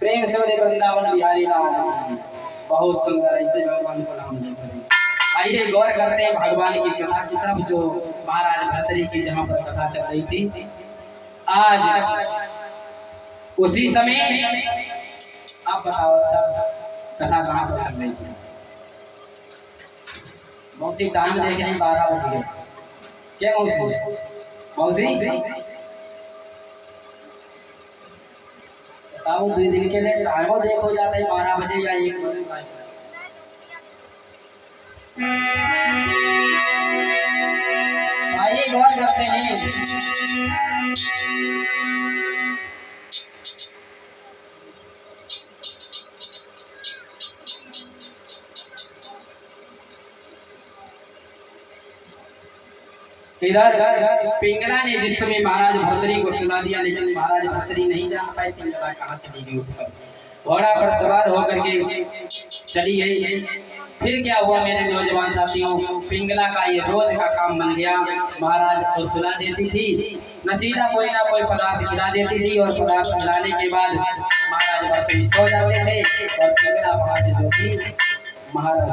प्रेम से बोले वृंदावन बिहारी लाल। बहुत सुंदर ऐसे भगवान को नाम लेते हैं। आइए गौर करते हैं भगवान की कथा की तरफ, जो महाराज भर्तरी की जहाँ पर कथा चल रही थी। आज उसी समय आप बताओ अच्छा कथा कहाँ पर चल रही थी? मौसी टाइम देख रही 12 बज गए। क्या मौसी? मौसी बताओ 2 दिन के लिए टाइम देखो जाता है 12 बजे या 1 बजे। आइए गौर करते हैं। इधर पिंगला ने जिस समय महाराज भर्तरी को सुना दिया, लेकिन महाराज भर्तरी नहीं जान पाए पिंगला कहाँ चली गई। उठकर घोड़ा पर सवार होकर के चली गई। फिर क्या हुआ मेरे नौजवान साथियों? पिंगला का ये रोज का काम बन गया। महाराज को सुला देती थी, नशीला कोई ना कोई पदार्थ खिला देती थी, और पदार्थ खिलाने के बाद महाराज भर्तरी सो जाते थे और पिंगला वहां से जो थी महाराज